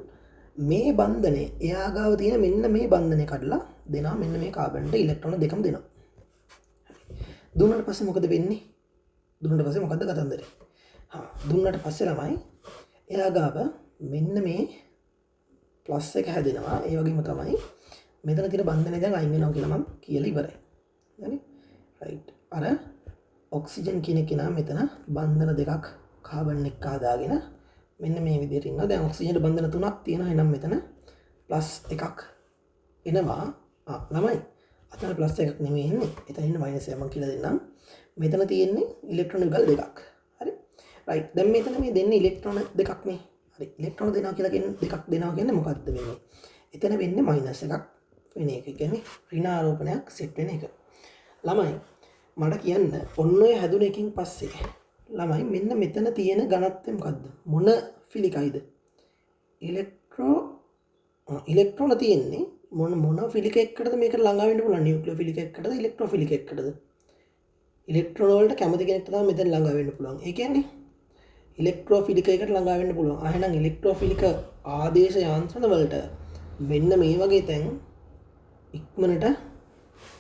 මේ බන්ධනේ එයා ගාව තියෙන මෙන්න මේ බන්ධනේ කඩලා දෙනවා මෙන්න මේ කාබන්ට ඉලෙක්ට්‍රෝන දෙකම දෙනවා. දුන්නාට පස්සේ මොකද වෙන්නේ? දුන්නාට පස්සේ මොකද්ද කතන්දරේ? දුන්නාට පස්සේ ළමයි එයා ගාව මෙන්න මේ ප්ලස් එක හැදෙනවා. ඒ වගේම තමයි මෙතන තියෙන බන්ධනේ දැන් අයින් වෙනවා කියලා මම කියලා ඉවරයි. හරි? රයිට්. අර ඔක්සිජන් කියන කෙනා මෙතන බන්ධන දෙකක් කාබන් එක්ක හදාගෙන මෙන්න මේ විදිහට ඉන්නවා. දැන් ඔක්සිජන් බන්ධන තුනක් තියෙනවා. එහෙනම් මෙතන ප්ලස් එකක් එනවා. ළමයි අතන ප්ලස් එකක් නෙමෙයි ඉන්නේ. එතන ඉන්න මයිනස් එකක් මම කියලා දෙන්නම්. මෙතන තියෙන්නේ ඉලෙක්ට්‍රෝන යුගල් දෙකක්. හරි? රයිට්. දැන් මෙතන මේ දෙන්නේ ඉලෙක්ට්‍රෝන දෙකක් නේ. හරි ඉලෙක්ට්‍රෝන දෙනවා කියලා කියන්නේ දෙකක් දෙනවා කියන්නේ මොකක්ද වෙන්නේ? එතන වෙන්නේ මයිනස් එකක් වෙන එක. ඒ කියන්නේ ඍණ ආරෝපණයක් සෙට් වෙන එක. ළමයි මට කියන්න ඔන්න ඔය හැදුන එකකින් පස්සේ ළමයි මෙන්න මෙතන තියෙන ඝනත්වය මොකද්ද? මොන ෆිලිකයිද? ඉලෙක්ට්‍රෝන තියෙන්නේ මොන ෆිලික එකකටද මේකට ළඟා වෙන්න පුළුවන්? නියුක්ලියර් ෆිලික එකකටද ඉලෙක්ට්‍රෝෆිලික එකකටද? ඉලෙක්ට්‍රෝන වලට කැමති කෙනෙක්ට තමයි මෙතන ළඟා වෙන්න පුළුවන්. ඒ කියන්නේ ඉලෙක්ට්‍රෝෆිලික එකට ළඟා වෙන්න පුළුවන්. එහෙනම් ඉලෙක්ට්‍රෝෆිලික ආදේශ යාන්ත්‍රණ වලට මෙන්න මේ වගේ තැන් ඉක්මනට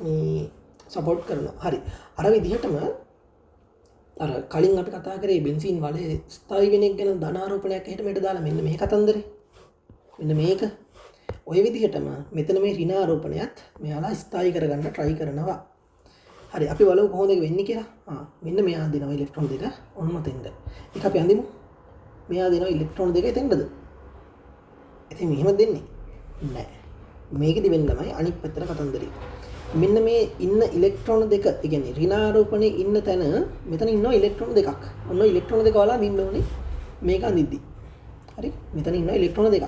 මේ සපෝට් කරනවා. හරි. අර විදිහටම අර කලින් අපි කතා කරේ බෙන්සීන් වලේ ස්ථායි වෙන එක ගැන ධන ආරෝපණයක් එහෙට මෙහෙට දාලා මෙන්න මේ කතන්දරේ. මෙන්න මේක. ඔය විදිහටම මෙතන මේ ඍණ ආරෝපණයත් මෙයාලා ස්ථායි කරගන්න try කරනවා. හරි අපි බලමු කොහොමද ඒක වෙන්නේ කියලා. මෙන්න මෙයා දෙනවා ඉලෙක්ට්‍රෝන දෙක ඔන්න තෙන්ද. ඒක අපි අඳිමු. මෙයා දෙනවා ඉලෙක්ට්‍රෝන දෙක තෙන්දද? ඉතින් මෙහෙම දෙන්නේ නෑ. මේකෙදි වෙන්න ළමයි අනිත් පැත්තට කතන්දරේ. මෙන්න මේ ඉන්න ඉලෙක්ට්‍රෝන දෙක, ඒ කියන්නේ ඍණ ආරෝපණයේ ඉන්න තැන මෙතන ඉන්නවා ඉලෙක්ට්‍රෝන දෙකක්. ඔන්න ඉලෙක්ට්‍රෝන දෙක වලා අඳින්න ඕනේ මේක අඳිද්දි. හරි? මෙතන ඉන්නවා ඉලෙක්ට්‍රෝන දෙකක්.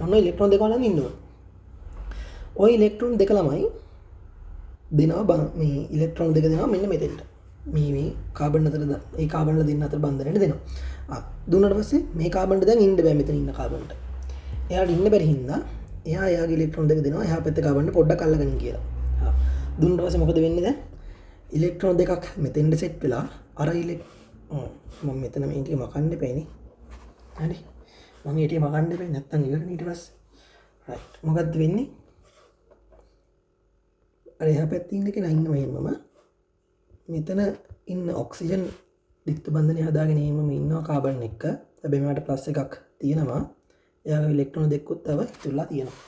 ඔන්න ඉලෙක්ට්‍රෝන දෙක වලා අඳින්න ඕනේ. ওই ඉලෙක්ට්‍රෝන දෙක ළමයි දෙනවා මේ ඉලෙක්ට්‍රෝන දෙක දෙනවා මෙන්න මෙතෙන්ට. මේ කාබන් අතර ඒ කාබන් වල දෙන්න අතර බන්ධනයට දෙනවා. දුන්නාට පස්සේ මේ කාබන්ට දැන් ඉන්න බෑ මෙතන ඉන්න කාබන්ට. එයාට ඉන්න බැරි හින්දා එයා එයාගේ ඉලෙක්ට්‍රෝන දෙක දෙනවා එහා පැත්තේ කාබන්ට පොඩ්ඩක් අල්ලගන්න කියලා. දුන්නාට පස්සේ මොකද වෙන්නේ දැන්? ඉලෙක්ට්‍රෝන දෙකක් මෙතෙන්ට සෙට් වෙලා අර මම මෙතන මේ ටික මකන්න එපෑනේ. හරි. මම මේ ටික මකන්න එපේ නැත්තම් ඉවරනේ ඊට පස්සේ. රයිට්. මොකද්ද වෙන්නේ? අර එහා පැත්තේ ඉන්න කෙනා ඉන්නවා එහෙමම. මෙතන ඉන්න ඔක්සිජන් ලිප්ත බන්ධනය හදාගෙන එහෙමම ඉන්නවා කාබන් එක. හැබැයි මට ප්ලස් එකක් තියෙනවා. එයාගේ ඉලෙක්ට්‍රෝන දෙකකුත් තව ඉතුරුලා තියෙනවා.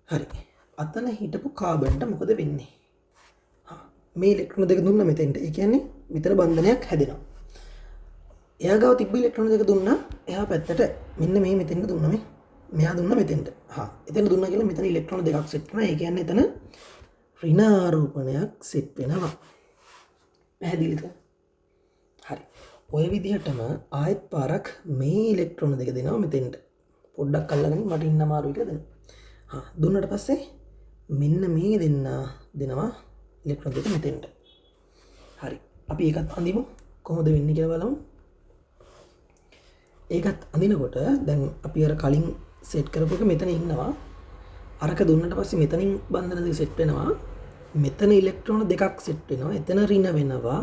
හරි. අතන හිටපු කාබන්ට මොකද වෙන්නේ? මේ ඉලෙක්ට්‍රෝන දෙක දුන්නා මෙතෙන්ට. ඒ කියන්නේ මෙතන බන්ධනයක් හැදෙනවා. එයා ගාව තිබ්බ ඉලෙක්ට්‍රෝන දෙක දුන්නා එහා පැත්තට මෙන්න මේ මෙතෙන්ට දුන්නා මේ. මෙයා දුන්නා මෙතෙන්ට. එතන දුන්නා කියලා මෙතන ඉලෙක්ට්‍රෝන දෙකක් සෙට් වෙනවා. ඒ කියන්නේ එතන ඍණ ආරෝපණයක් සෙට් වෙනවා. පැහැදිලිද? හරි. ඔය විදිහටම ආයෙත් පාරක් මේ ඉලෙක්ට්‍රෝන දෙක දෙනවා මෙතෙන්ට. පොඩ්ඩක් අල්ලගෙන මට ඉන්න අමාරුයි කියලා දෙනවා. දුන්නාට පස්සේ මෙන්න මේ දෙනවා ඉලෙක්ට්‍රෝන දෙක මෙතෙන්ට. හරි. අපි ඒකත් අඳිමු. කොහොමද වෙන්නේ කියලා බලමු. ඒකත් අඳිනකොට දැන් අපි අර කලින් සෙට් කරපු එක මෙතන ඉන්නවා. අරක දුන්නට පස්සේ මෙතනින් බන්ධන දෙක සෙට් වෙනවා. මෙතන ඉලෙක්ට්‍රෝන දෙකක් සෙට් වෙනවා. එතන ඍණ වෙනවා.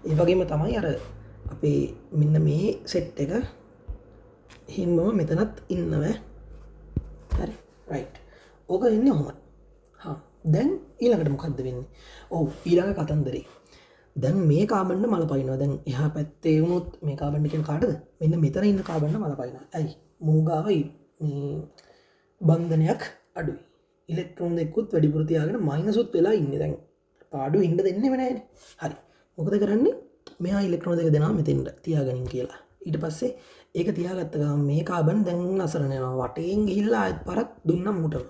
ඒ වගේම තමයි අර අපේ මෙන්න මේ සෙට් එක හිම්මම මෙතනත් ඉන්නවා. හරි. රයිට්. ඕක වෙන්නේ ඔහොමයි. දැන් ඊළඟට මොකද්ද වෙන්නේ? ඔව් ඊළඟ කතන්දරේ. දැන් මේ කාබන්ට මල පයින්නවා. දැන් එහා පැත්තේ වුණොත් මේ කාබන් කියන කාටද? මෙන්න මෙතන ඉන්න කාබන්ට මල පයින්නවා. ඇයි? මූගාව මේ බන්ධනයක් අඩුයි. ඉලෙක්ට්‍රෝන දෙකකුත් වැඩිපුර තියාගෙන මයිනසුත් වෙලා ඉන්නේ දැන්. පාඩු ඉන්න දෙන්නේ නැහැනේ. හරි. මොකද කරන්නේ? මෙහා ඉලෙක්ට්‍රෝන දෙක දෙනවා මෙතෙන්ට තියාගනින් කියලා. ඊට පස්සේ ඒක තියාගත්ත ගමන් මේ කාබන් දැන් අසරණ යනවා. වටේන් ගිහිල්ලා ආයෙත් පාරක් දුන්නම් මුටම.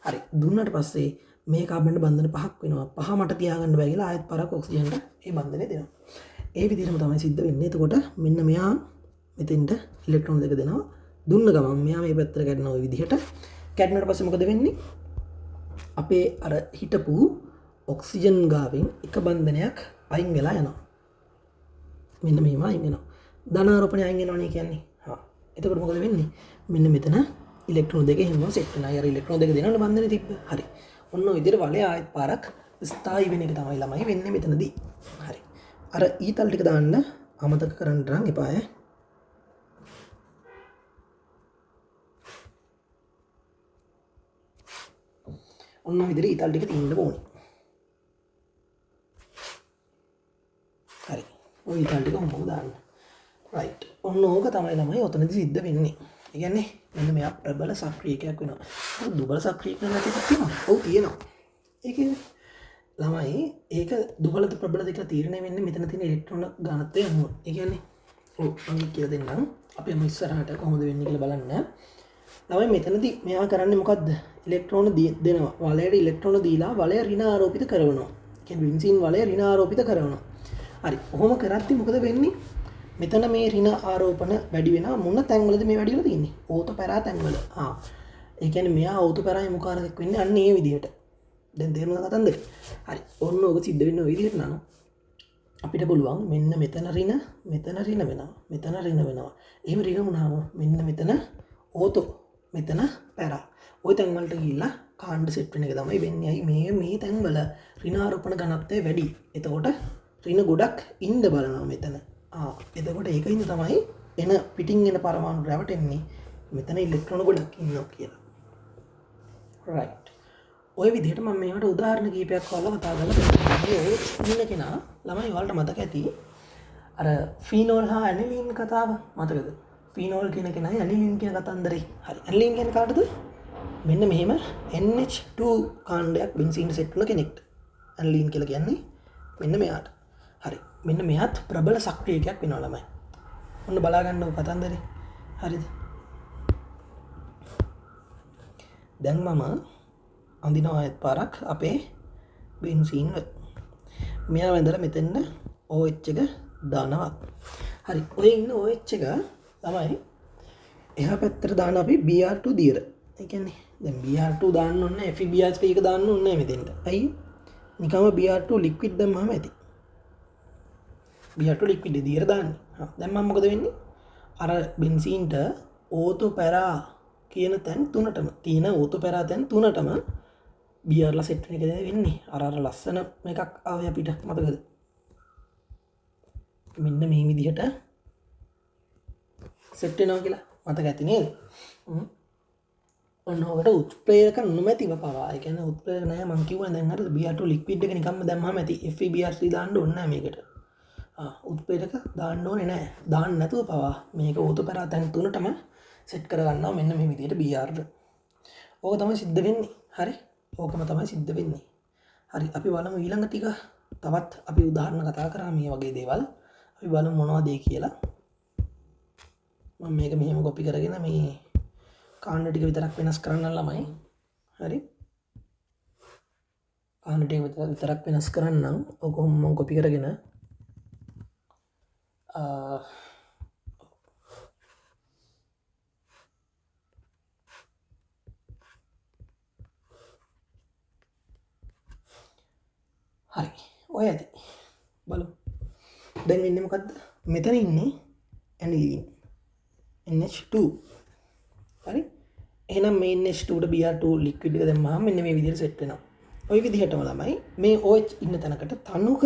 හරි. දුන්නාට පස්සේ මේ කාබන්ට බන්ධන පහක් වෙනවා. පහ මට තියාගන්න බෑ කියලා ආයෙත් පාරක් ඔක්සිජන්ට ඒ බන්ධනේ දෙනවා. ඒ විදිහටම තමයි සිද්ධ වෙන්නේ. එතකොට මෙන්න මෙයා මෙතෙන්ට ඉලෙක්ට්‍රෝන දෙක දෙනවා. දුන්න ගමන් මෙයා මේ පැත්තට කැඩෙනවා ওই විදිහට. කැඩුණාට පස්සේ මොකද වෙන්නේ? අපේ අර හිටපු ඔක්සිජන් ගාවෙන් එක බන්ධනයක් අයින් වෙලා යනවා. මෙන්න මේම අයින් වෙනවා. ධන ආරෝපණය අයින් වෙනවනේ කියන්නේ. එතකොට මොකද වෙන්නේ? මෙන්න මෙතන ඉලෙක්ට්‍රෝන දෙක එහෙමම සෙට් වෙනවා. අර ඉලෙක්ට්‍රෝන දෙක දෙනවනේ බන්ධනේ තිබ්බ. හරි. ඔන්න ඔය විදිහට වලේ ආයෙත් පාරක් ස්ථායි වෙන එක තමයි ළමයි වෙන්නේ මෙතනදී. හරි. අර ඊතල් ටික දාන්න අමතක කරන්න නම් එපා ඈ. ඔන්න ඔය විදිහට ඊතල් ටික තියෙන්න ඕනේ. හරි. ඔය ඊතල් ටික මොකද දාන්න. රයිට්. ඔන්න ඕක තමයි ළමයි ඔතනදී සිද්ධ වෙන්නේ. ඒ කියන්නේ මෙන්න මෙයා ප්‍රබල සක්‍රියකයක් වෙනවා. දුබල සක්‍රියක නැති එකක් තියෙනවා. ඔව් තියෙනවා. ඒ කියන්නේ ළමයි ඒක දුබලද ප්‍රබලද කියලා තීරණය වෙන්නේ මෙතන තියෙන ඉලෙක්ට්‍රෝන ඝනත්වය අනුව. ඒ කියන්නේ ඔව් මම කියලා දෙන්නම්. අපි යමු ඉස්සරහට කොහොමද වෙන්නේ කියලා බලන්න. ළමයි මෙතනදී මෙයා කරන්නේ මොකද්ද? ඉලෙක්ට්‍රෝන දෙනවා. වලයට ඉලෙක්ට්‍රෝන දීලා වලය ඍණ ආරෝපිත කරනවා. කියන්නේ බෙන්සීන් වලය ඍණ ආරෝපිත කරනවා. හරි. ඔහොම කරද්දි මොකද වෙන්නේ? මෙතන මේ රින ආරෝපණ වැඩි වෙන මොන තැන්වලද මේ වැඩිලා තියෙන්නේ? ඕතෝ පැරා තැන්වල. ඒ කියන්නේ මෙයා ඕතෝ පැරා යමුකාරකෙක් වෙන්නේ අන්න ඒ විදිහට. දැන් තේරුණාද කතන්දරේ? හරි. ඔන්න ඔක සිද්ධ වෙන්නේ ඔය විදිහට නේද? අපිට පුළුවන් මෙන්න මෙතන රින වෙනවා. මෙතන රින වෙනවා. එහෙම රින වුණාම මෙන්න මෙතන ඕතෝ මෙතන පැරා. ওই තැන් වලට ගිහිල්ලා කාණ්ඩ සෙට් වෙන එක තමයි වෙන්නේ. මේ තැන් වල ඍණ ආරෝපණ ඝනත්වය වැඩි. එතකොට ඍණ ගොඩක් ඉන්න බලනවා මෙතන. එතකොට ඒකින්ද තමයි එන පිටින් එන පරමාණු රැවටෙන්නේ මෙතන ඉලෙක්ට්‍රෝන ගොඩක් ඉන්නවා කියලා. right. ওই විදිහට මම මේකට උදාහරණ කීපයක් හොයලා කතා කරලා ඔය ඉන්න කෙනා ළමයි වලට මතක ඇති අර ෆීනෝල් හා ඇනිලින් කතාව මතකද? ෆීනෝල් කියන කෙනයි ඇනිලින් කියන කතන්දරේ. හරි. ඇනිලින් කියන කාටද? මෙන්න මෙහෙම NH2 කාණ්ඩයක් බෙන්සීන් සෙට් වුණ කෙනෙක්ට ඇනිලින් කියලා කියන්නේ මෙන්න මෙයාට. හරි. මෙන්න මෙයාත් ප්‍රබල සක්‍රියකයක් වෙනවා ළමයි. ඔන්න බලා ගන්නකො කතන්දරේ. හරිද? දැන් මම අඳිනවා ආයෙත් පාරක් අපේ බෙන්සීන් වල. මෙයා වැඳලා මෙතෙන්ද OH එක දානවා. හරි. ඔය ඉන්න OH එක තමයි එහා පැත්තට දාන අපි Br2 දියර. ඒ කියන්නේ දැන් Br2 දාන්න ඕනේ FeBr3 එක දාන්න ඕනේ මෙතෙන්ට. ඇයි? නිකම්ම Br2 ලික්විඩ් දැම්මම ඇති. Br2 ලික්විඩ් දියර දාන්නේ. දැන් මම මොකද වෙන්නේ? අර බෙන්සීන්ට ඕතෝ පැරා කියන තැන් තුනටම තියෙන ඕතෝ පැරා තැන් තුනටම බියර්ලා සෙට් වෙන එක වෙන්නේ. අර ලස්සන එකක් ආවේ අපිට මතකද? මෙන්න මේ විදිහට සෙට් වෙනවා කියලා මතක ඇති නේද? ඔන්න ඔකට උත්ප්‍රේරක නොමැතිව පවා. ඒ කියන්නේ උත්ප්‍රේරක නැහැ මං කිව්වා දැන් හරිද Br2 ලික්විඩ් එක නිකම්ම දැම්මම ඇති. FeBr3 දාන්න ඕනේ නැහැ මේකට. උත්ප්‍රේරක දාන්න ඕනේ නැහැ. දාන්න නැතුව පවා මේක ඕතෝ පැරා තැන් තුනටම සෙට් කරගන්නවා මෙන්න මේ විදිහට Br. ඕක තමයි සිද්ධ වෙන්නේ. හරි? ඕකම තමයි සිද්ධ වෙන්නේ. හරි. අපි බලමු ඊළඟ ටික. තවත් අපි උදාහරණ කතා කරා මේ වගේ දේවල්. අපි බලමු මොනවද ඒ කියලා. මම මේක මෙහෙම කොපි කරගෙන මේ කාණ්ඩ ටික විතරක් වෙනස් කරන්න ළමයි. හරි? කාණ්ඩ ටික විතරක් වෙනස් කරන්නම්. ඕක මම කොපි කරගෙන හරි. ඔය ඇති. බලමු. දැන් ඉන්නේ මොකද්ද? මෙතන ඉන්නේ ඇනිලින්. NH2. හරි? එහෙනම් මේ NH2 ට Br2 ලික්විඩ් එක දැම්මම මෙන්න මේ විදිහට සෙට් වෙනවා. ওই විදිහටම ළමයි මේ OH ඉන්න තැනකට තනුක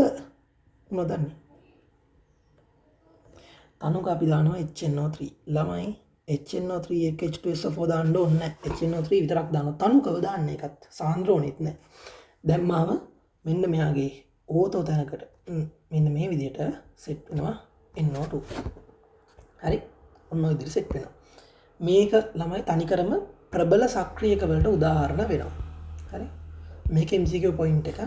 මොනවදන්නේ? තනුක අපි දානවා HNO3. ළමයි HNO3 එක H2SO4 දාන්න ඕනේ නැහැ. HNO3 විතරක් දානවා. තනුකව දාන්න එකත් සාන්ද්‍රෝණෙත් නැහැ. දැම්මම මෙන්න මෙයාගේ ඕතෝ තැනකට මෙන්න මේ විදිහට සෙට් වෙනවා NO2. හරි? ඔන්න ඔය විදිහට සෙට් වෙනවා. මේක ළමයි තනිකරම ප්‍රබල සක්‍රියක වලට උදාහරණ වෙනවා. හරි? මේක MCQ පොයින්ට් එක.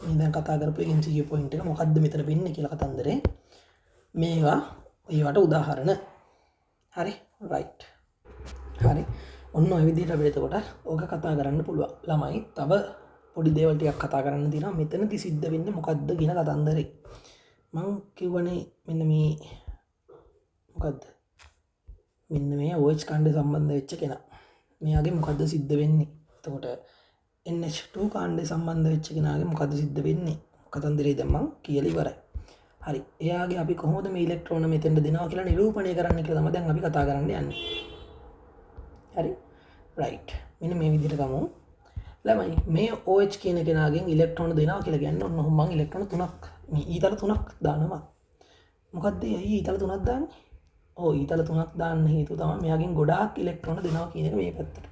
මේ දැන් කතා කරපු MCQ පොයින්ට් එක මොකද්ද මෙතන වෙන්නේ කියලා කතන්දරේ. මේවා ඒවට උදාහරණ. හරි? රයිට්. හරි. ඔන්න ඔය විදිහට අපිට එතකොට ඕක කතා කරන්න පුළුවන්. ළමයි තව පොඩි දේවල් ටිකක් කතා කරන්න තියෙනවා. මෙතනදි සිද්ධ වෙන්නේ මොකද්ද කියන කතන්දරේ. මං කිව්වනේ මෙන්න මේ මොකද්ද? මෙන්න මේ OH කාණ්ඩ සම්බන්ධ වෙච්ච කෙනා. මෙයාගේ මොකද්ද සිද්ධ වෙන්නේ? එතකොට NH2 කාණ්ඩ සම්බන්ධ වෙච්ච කෙනාගේ මොකද්ද සිද්ධ වෙන්නේ? කතන්දරේ දැන් මං කියලා ඉවරයි. හරි. එයාගේ අපි කොහොමද මේ ඉලෙක්ට්‍රෝන මෙතෙන්ට දෙනවා කියලා නිරූපණය කරන්න කියලා තමයි දැන් අපි කතා කරන්න යන්නේ. හරි? රයිට්. මෙන්න මේ විදිහට ගමු. ළමයි මේ OH කියන කෙනාගෙන් ඉලෙක්ට්‍රෝන දෙනවා කියලා කියන්නේ ඔන්න මම ඉලෙක්ට්‍රෝන 3ක් මේ ඊතල 3ක් දානවා. මොකද්ද ඇයි ඊතල 3ක් දාන්නේ? ඔව් ඊතල 3ක් දාන්න හේතුව තමයි මෙයාගෙන් ගොඩාක් ඉලෙක්ට්‍රෝන දෙනවා කියන එක මේ පැත්තට.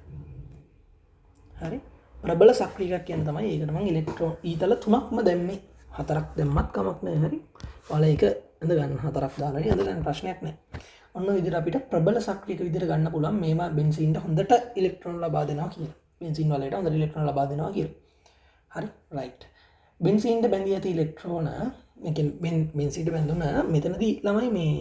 හරි? ප්‍රබල සක්‍රියකයක් කියන්නේ තමයි ඒකට මම ඉලෙක්ට්‍රෝන ඊතල 3ක්ම දැම්මේ. 4ක් දැම්මත් කමක් නැහැ. හරි? ඔයාලා ඒක අඳ ගන්න 4ක් දාලා අඳ ගන්න ප්‍රශ්නයක් නැහැ. ඔන්න ඔය විදිහට අපිට ප්‍රබල සක්‍රියක විදිහට ගන්න පුළුවන් මේවා බෙන්සීන්ට හොඳට ඉලෙක්ට්‍රෝන ලබා දෙනවා කියලා. බෙන්සීන් වලට හොඳට ඉලෙක්ට්‍රෝන ලබා දෙනවා කියලා. හරි? රයිට්. බෙන්සීන්ට බැඳී ඇති ඉලෙක්ට්‍රෝන මේ කියන්නේ බෙන්සීන්ට බැඳුන මෙතනදී ළමයි මේ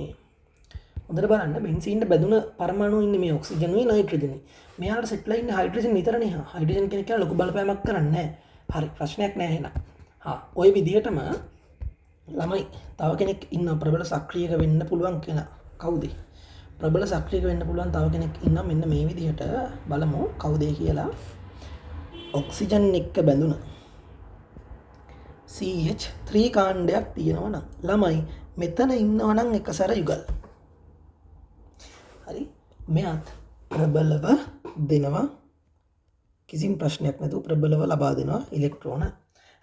හොඳට බලන්න බෙන්සීන්ට බැඳුන පරමාණු ඉන්නේ මේ ඔක්සිජන් වේ නයිට්‍රජන්. මෙයාලට සෙට්ලා ඉන්නේ හයිඩ්‍රජන් විතරනේ. හයිඩ්‍රජන් කෙනෙක් කියලා ලොකු බලපෑමක් කරන්නේ නැහැ. හරි ප්‍රශ්නයක් නැහැ එහෙනම්. ඔය විදිහටම ළමයි තව කෙනෙක් ඉන්න ප්‍රබල සක්‍රියක වෙන්න පුළුවන් කෙන කවුද ප්‍රබල සක්‍රියක වෙන්න පුළුවන් තව කෙනෙක් ඉන්න මෙන්න මේ විදිහට බලමු කවුදේ කියලා ඔක්සිජන් එක්ක බැඳුන CH3 කාණ්ඩයක් තියෙනවනම් ළමයි මෙතන ඉන්නවනම් එක සැර යුගල් හරි මෙයත් ප්‍රබලව දෙනවා කිසිම ප්‍රශ්නයක් නැතුව ප්‍රබලව ලබා දෙනවා ඉලෙක්ට්‍රෝන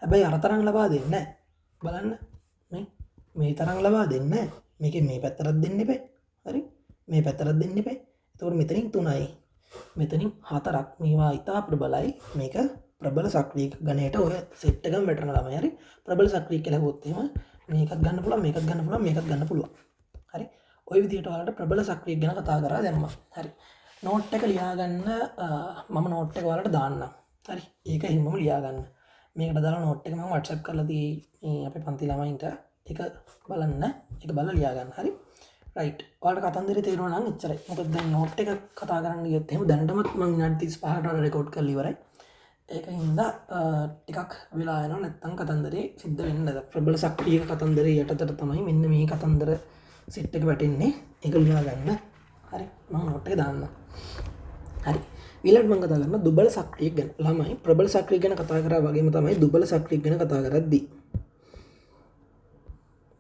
හැබැයි අර තරම් ලබා දෙන්නේ නැහැ බලන්න මේ තරම් ලබා දෙන්නේ මේක මේ පැත්තරත් දෙන්න එපා හරි මේ පැත්තරත් දෙන්න එපා එතකොට මෙතනින් 3යි මෙතනින් 4ක් මේවා ඉතා ප්‍රබලයි මේක ප්‍රබල සක්‍රිය ගණයට ඔය සෙට් එකම වැටෙන ළමයි හරි ප්‍රබල සක්‍රිය කියලා හොත් එහෙම මේකත් ගන්න පුළුවන් මේකත් ගන්න පුළුවන් මේකත් ගන්න පුළුවන් හරි ওই විදිහට ඔයාලට ප්‍රබල සක්‍රිය ගැන කතා කරා දැම්මා හරි නෝට් එක ලියා ගන්න මම නෝට් එක ඔයාලට දාන්නම් හරි ඒක හිමම ලියා ගන්න මේකට දාලා නෝට් එක මම WhatsApp කරලා තියෙයි අපේ පන්ති ළමයින්ට ඒක බලන්න ඒක බලලා ලියා ගන්න හරි රයිට් ඔයාලට කතන්දරේ තේරුණා නම් එච්චරයි මොකද දැන් නෝට් එක කතා කරන්න ගියොත් එහෙම දැනටමත් මම විනාඩි 35කට වඩා රෙකෝඩ් කරලා ඉවරයි ඒක හින්දා ටිකක් වෙලා යනවා නැත්තම් කතන්දරේ සිද්ධ වෙන්නේ නැහැ ප්‍රබල සක්‍රිය කතන්දරේ යටතට තමයි මෙන්න මේ කතන්දර සෙට් එක වැටෙන්නේ ඒක ලියා ගන්න හරි මම නෝට් එක දාන්නම් හරි ඊළඟට මම කතා කරනවා දුබල සක්‍රිය ගැන ළමයි ප්‍රබල සක්‍රිය ගැන කතා කරා වගේම තමයි දුබල සක්‍රිය ගැන කතා කරද්දී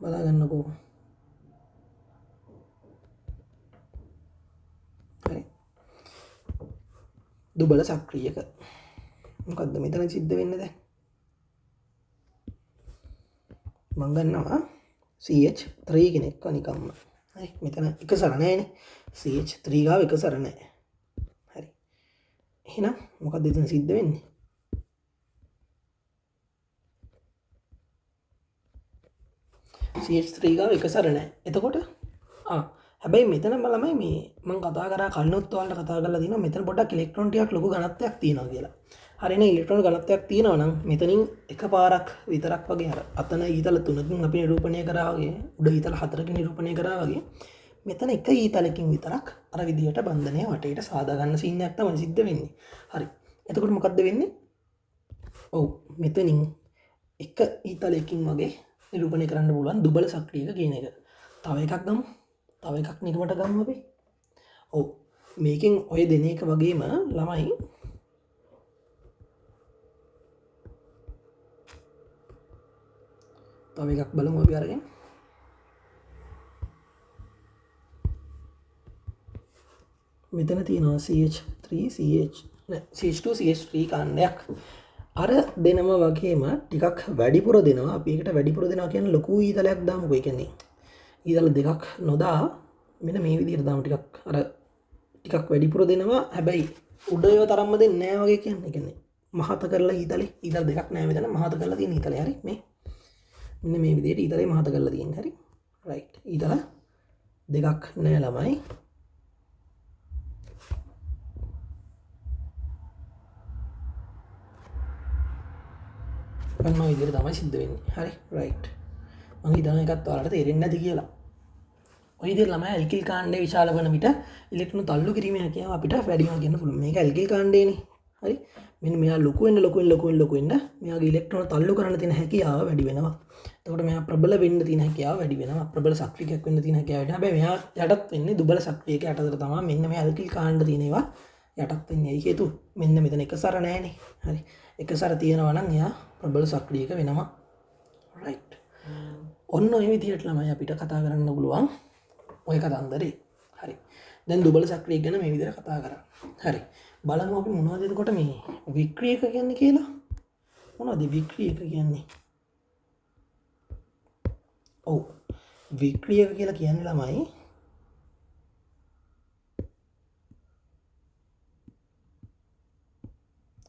බලා ගන්නකෝ හරි දුබල සක්‍රියක මොකද්ද මෙතන සිද්ධ වෙන්නේ දැන් මම ගන්නවා CH3 කෙනෙක්ව නිකම්ම හරි මෙතන එක සර නැහැනේ CH3 ගාව එක සර නැහැ හරි එහෙනම් මොකද්ද එතන සිද්ධ වෙන්නේ CH3 ගාව එක සර නැහැ එතකොට හැබැයි මෙතන ළමයි මේ මම කතා කරා කලිනුත් ඔයාලට කතා කරලා දිනවා මෙතන පොඩ්ඩක් ඉලෙක්ට්‍රෝන ටිකක් ලොකු ඝනත්වයක් තියෙනවා කියලා හරිනේ ඉලෙක්ට්‍රෝන ඝනත්වයක් තියෙනවා නම් මෙතනින් එකපාරක් විතරක් වගේ අර අතන ඊතල 3කින් අපි නිරූපණය කරා වගේ උඩ ඊතල 4කින් නිරූපණය කරා වගේ මෙතන එක ඊතලකින් විතරක් අර විදියට බන්ධනය වටේට සාදා ගන්න සීන් එකක් තමයි සිද්ධ වෙන්නේ හරි එතකොට මොකද්ද වෙන්නේ ඔව් මෙතනින් එක ඊතලයකින් වගේ නිරූපණය කරන්න පුළුවන් දුබල සක්‍රියක කියන එක තව එකක් ගමු තව එකක් නිකමට ගමු අපි ඔව් මේකෙන් ඔය දෙන එක වගේම ළමයි තව එකක් බලමු අපි අරගෙන මෙතන තියෙනවා CH2 CH3 කාණ්ඩයක් අර දෙනම වගේම ටිකක් වැඩිපුර දෙනවා අපි ඒකට වැඩිපුර දෙනවා කියන්නේ ලොකු ඊතලයක් දාමුකෝ ඒ කියන්නේ ඊතල දෙකක් නොදා මෙන්න මේ විදිහට දාමු ටිකක් අර ටිකක් වැඩිපුර දෙනවා හැබැයි උඩ ඒව තරම්ම දෙන්නේ නැහැ වගේ කියන්නේ ඒ කියන්නේ මහත කරලා ඊතල දෙකක් නැහැ මෙතන මහත කරලා තියෙන ඊතලේ හරි මේ මෙන්න මේ විදිහට ඊතලේ මහත කරලා තියෙන්නේ හරි රයිට් ඊතල දෙකක් නැහැ ළමයි අන්න ඔය විදිහට තමයි සිද්ධ වෙන්නේ හරි රයිට් මම හිතනවා එකත් ඔයාලට තේරෙන්නේ නැති කියලා ඔය විදිහට ළමයි ඇල්කිල් කාණ්ඩේ විශාල වන විට ඉලෙක්ට්‍රෝන තල්ලු කිරීමේ හැකියාව අපිට වැඩි වෙනවා කියන්න පුළුවන් මේක ඇල්කිල් කාණ්ඩේනේ හරි මෙන්න මෙයා ලොකු වෙන්න මෙයාගේ ඉලෙක්ට්‍රෝන තල්ලු කරන්න තියෙන හැකියාව වැඩි වෙනවා එතකොට මෙයා ප්‍රබල වෙන්න තියෙන හැකියාව වැඩි වෙනවා ප්‍රබල සක්‍රියකයක් වෙන්න තියෙන හැකියාව වැඩි වෙනවා හැබැයි මෙයා යටත් වෙන්නේ දුබල සක්‍රියක යටතට තමයි මෙන්න මේ ඇල්කිල් කාණ්ඩ තියෙන ඒවා යටත් වෙන්නේ ඒක හේතු මෙන්න මෙතන එක සර නැහැනේ හරි එක සර තියෙනවා නම් එයා ප්‍රබල සක්‍රියක වෙනවා රයිට් ඔන්න ඔය විදිහට ළමයි අපිට කතා කරන්න පුළුවන් ඔය කතන්දරේ හරි දැන් දුබල සක්‍රිය ගැන මේ විදිහට කතා කරා හරි බලමු අපි මොනවද එතකොට මේ වික්‍රියක කියන්නේ කියලා මොනවද වික්‍රියක කියන්නේ ඔව් වික්‍රියක කියලා කියන්නේ ළමයි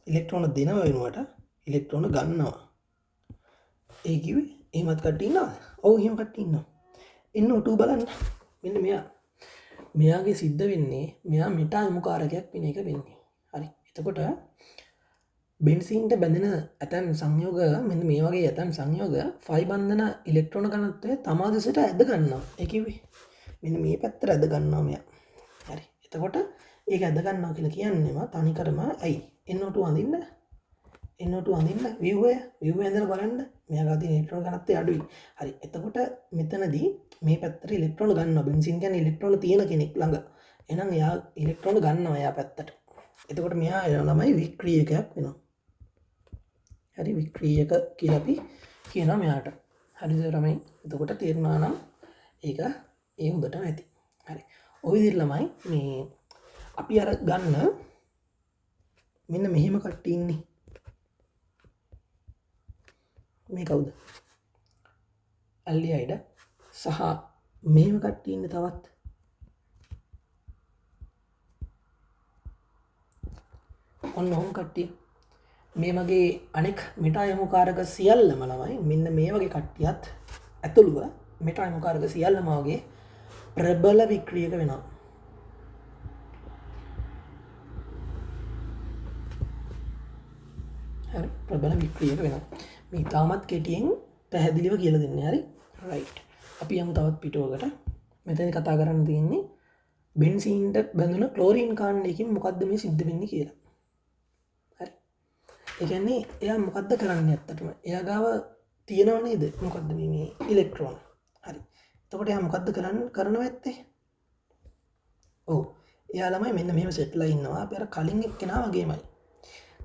ඉලෙක්ට්‍රෝන දෙනව වෙනුවට ඉලෙක්ට්‍රෝන ගන්නවා ඒ කිව්වේ එහෙමත් කට්ටිය ඉන්නවද ඔව් එහෙම කට්ටිය ඉන්නවා එන්න ඔටු බලන්න මෙන්න මෙයාගේ සිද්ධ වෙන්නේ මෙයා මෙටා අමුකාරකයක් වෙන එක වෙන්නේ හරි එතකොට බෙන්සීන්ට බැඳෙන ඇතැම් සංයෝග මෙන්න මේ වගේ ඇතැම් සංයෝග ෆයි බන්ධන ඉලෙක්ට්‍රෝන ඝනත්වය තමා දෙසට ඇද ගන්නවා ඒ කිව්වේ මෙන්න මේ පැත්තට ඇද ගන්නවා මෙයා හරි එතකොට ඒක ඇද ගන්නවා කියලා කියන්නේම තනිකරම ඇයි එන්න ඔටු අඳින්න එන්නට අඳන්න විව්ව ඇඳල බලන්න මේ ගති ඉලෙක්ට්‍රෝන ගනත්තේ අඩුයි. හරි එතකොට මෙතනදී මේ පැත්තට ඉලෙක්ට්‍රෝන ගන්න බෙන්සින් කියන්නේ ඉලෙක්ට්‍රෝන තියෙන කෙනෙක් ළඟ. එහෙනම් එයා ඉලෙක්ට්‍රෝන ගන්නවා එයා පැත්තට. එතකොට මෙයා ළමයි වික්‍රියකයක් වෙනවා. හරි වික්‍රියක කියලා අපි කියනවා මෙයාට. හරිද ළමයි? එතකොට තේරුණා නම් ඒක ඒ හොඳටම ඇති. හරි. ඔය විදිහට ළමයි මේ අපි අර ගන්න මෙන්න මෙහෙම කට්ටිය ඉන්නේ. මේ කවුද? ඇල්ඩිහයිඩ් සහ මෙහෙම කට්ටිය ඉන්නේ තවත්. ඔන්න ඔහොම කට්ටිය. මේ වගේ අනෙක් මෙටායමුකාරක සියල්ලම ළමයි මෙන්න මේ වගේ කට්ටියත් ඇතුළුව මෙටායමුකාරක සියල්ලම වගේ ප්‍රබල වික්‍රියක වෙනවා. හරි ප්‍රබල වික්‍රියක වෙනවා. මේ තාමත් කෙටියෙන් පැහැදිලිව කියලා දෙන්නේ. හරි රයිට්. අපි යමු තවත් පිටුවකට. මෙතන කතා කරන්න තියෙන්නේ බෙන්සීන්ට බැඳුන ක්ලෝරීන් කාණ්ඩයකින් මොකද්ද මේ සිද්ධ වෙන්නේ කියලා. එකන්නේ එයා මොකක්ද කරන්න ඇත්තටම එයා ගාව තියෙනව නේද මොකක්ද මේ ඉලෙක්ට්‍රෝන. හරි එතකොට එයා මොකක්ද කරනවා ඇත්තේ? ඔව් එයා ළමයි මෙන්න මෙහෙම සෙට්ලා ඉන්නවා. අපි අර කලින් එක්කෙනා වගේමයි.